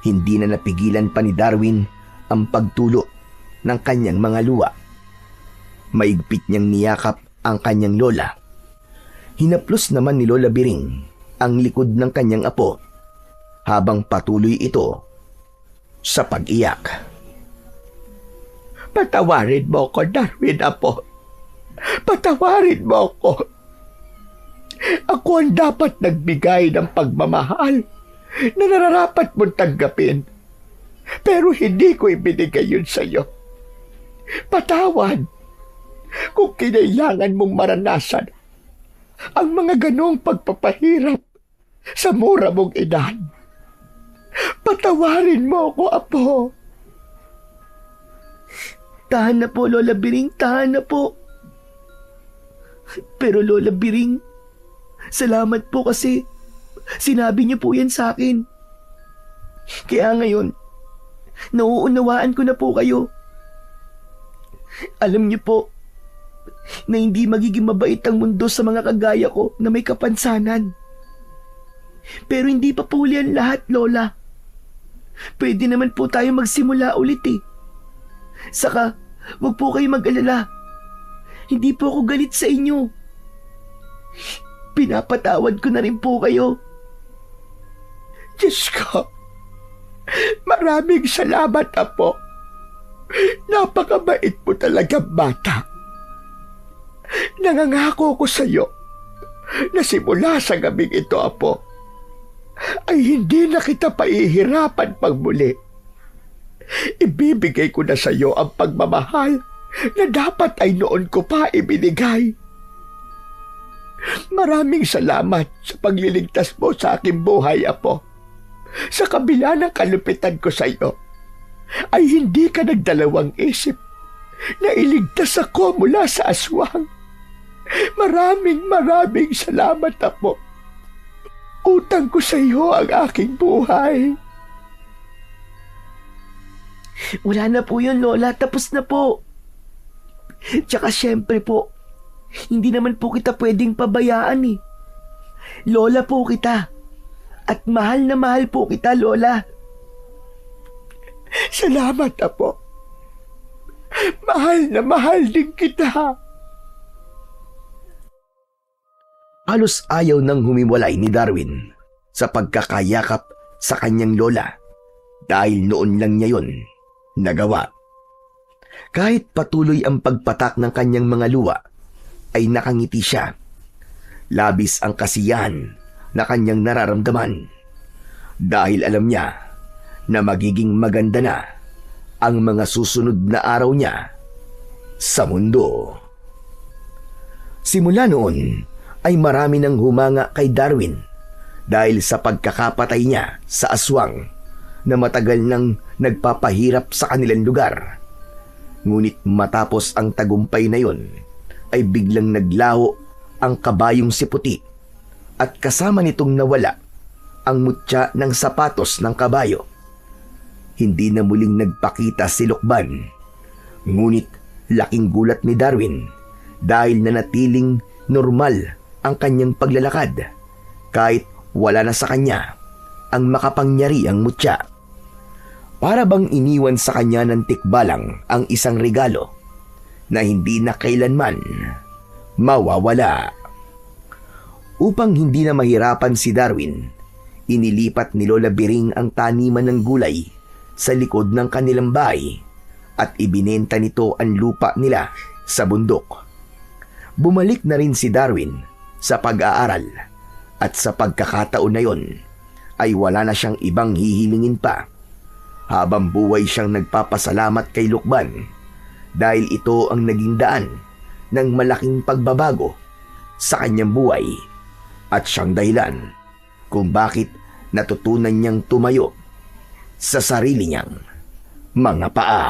hindi na napigilan pa ni Darwin ang pagtulo ng kanyang mga luha. Maigpit niyang niyakap ang kanyang lola. Hinaplos naman ni Lola Biring ang likod ng kanyang apo habang patuloy ito sa pag-iyak. Patawarin mo ko, Darwin, apo. Patawarin mo ko. Ako ang dapat nagbigay ng pagmamahal na nararapat mong tanggapin. Pero hindi ko ibinigay yun sa'yo. Patawad kung kinailangan mong maranasan ang mga ganong pagpapahirap sa mura mong edad. Patawarin mo ako, apo. Tahan na po, Lola Biring, tahan na po. Pero Lola Biring, salamat po kasi sinabi niyo po yan sa akin. Kaya ngayon, nauunawaan ko na po kayo. Alam niyo po na hindi magiging mabait ang mundo sa mga kagaya ko na may kapansanan. Pero hindi pa po yan lahat, Lola. Pwede naman po tayo magsimula ulit eh. Saka, wag po kayo mag-alala. Hindi po ako galit sa inyo. Pinapatawad ko na rin po kayo. Diyos ko, maraming salamat, apo. Napakabait mo talaga, bata. Nangangako ko sa iyo na simula sa gabing ito, apo, ay hindi na kita paihirapan pag muli. Ibibigay ko na sa iyo ang pagmamahal na dapat ay noon ko pa ibinigay. Maraming salamat sa pagliligtas mo sa aking buhay, apo. Sa kabila ng kalupitan ko sa iyo, ay hindi ka nagdalawang isip na iligtas ako mula sa aswang. Maraming salamat, apo. Utang ko sa iyo ang aking buhay. Wala na po yun, Lola. Tapos na po. Tsaka syempre po, hindi naman po kita pwedeng pabayaan eh. Lola po kita. At mahal na mahal po kita, Lola. Salamat, apo. Mahal na mahal din kita. Halos ayaw nang humiwalay ni Darwin sa pagkakayakap sa kanyang lola dahil noon lang niya yon nagawa. Kahit patuloy ang pagpatak ng kanyang mga luwa, ay nakangiti siya. Labis ang kasiyahan na kanyang nararamdaman dahil alam niya na magiging maganda na ang mga susunod na araw niya sa mundo. Simula noon ay marami nang humanga kay Darwin dahil sa pagkakapatay niya sa aswang na matagal nang nagpapahirap sa kanilang lugar. Ngunit matapos ang tagumpay na yon, ay biglang naglaho ang kabayong si Puti at kasama nitong nawala ang mutya ng sapatos ng kabayo. Hindi na muling nagpakita si Lukban. Ngunit laking gulat ni Darwin dahil nanatiling normal ang kanyang paglalakad kahit wala na sa kanya ang makapangyarihang mutya. Para bang iniwan sa kanya ng tikbalang ang isang regalo na hindi na kailanman mawawala. Upang hindi na mahirapan si Darwin, inilipat ni Lola Biring ang taniman ng gulay sa likod ng kanilang bahay at ibinenta nito ang lupa nila sa bundok. Bumalik na rin si Darwin sa pag-aaral at sa pagkakataon na yon ay wala na siyang ibang hihilingin pa. Habang buhay siyang nagpapasalamat kay Lukban dahil ito ang naging daan ng malaking pagbabago sa kanyang buhay at siyang dahilan kung bakit natutunan niyang tumayo sa sarili niyang mga paa.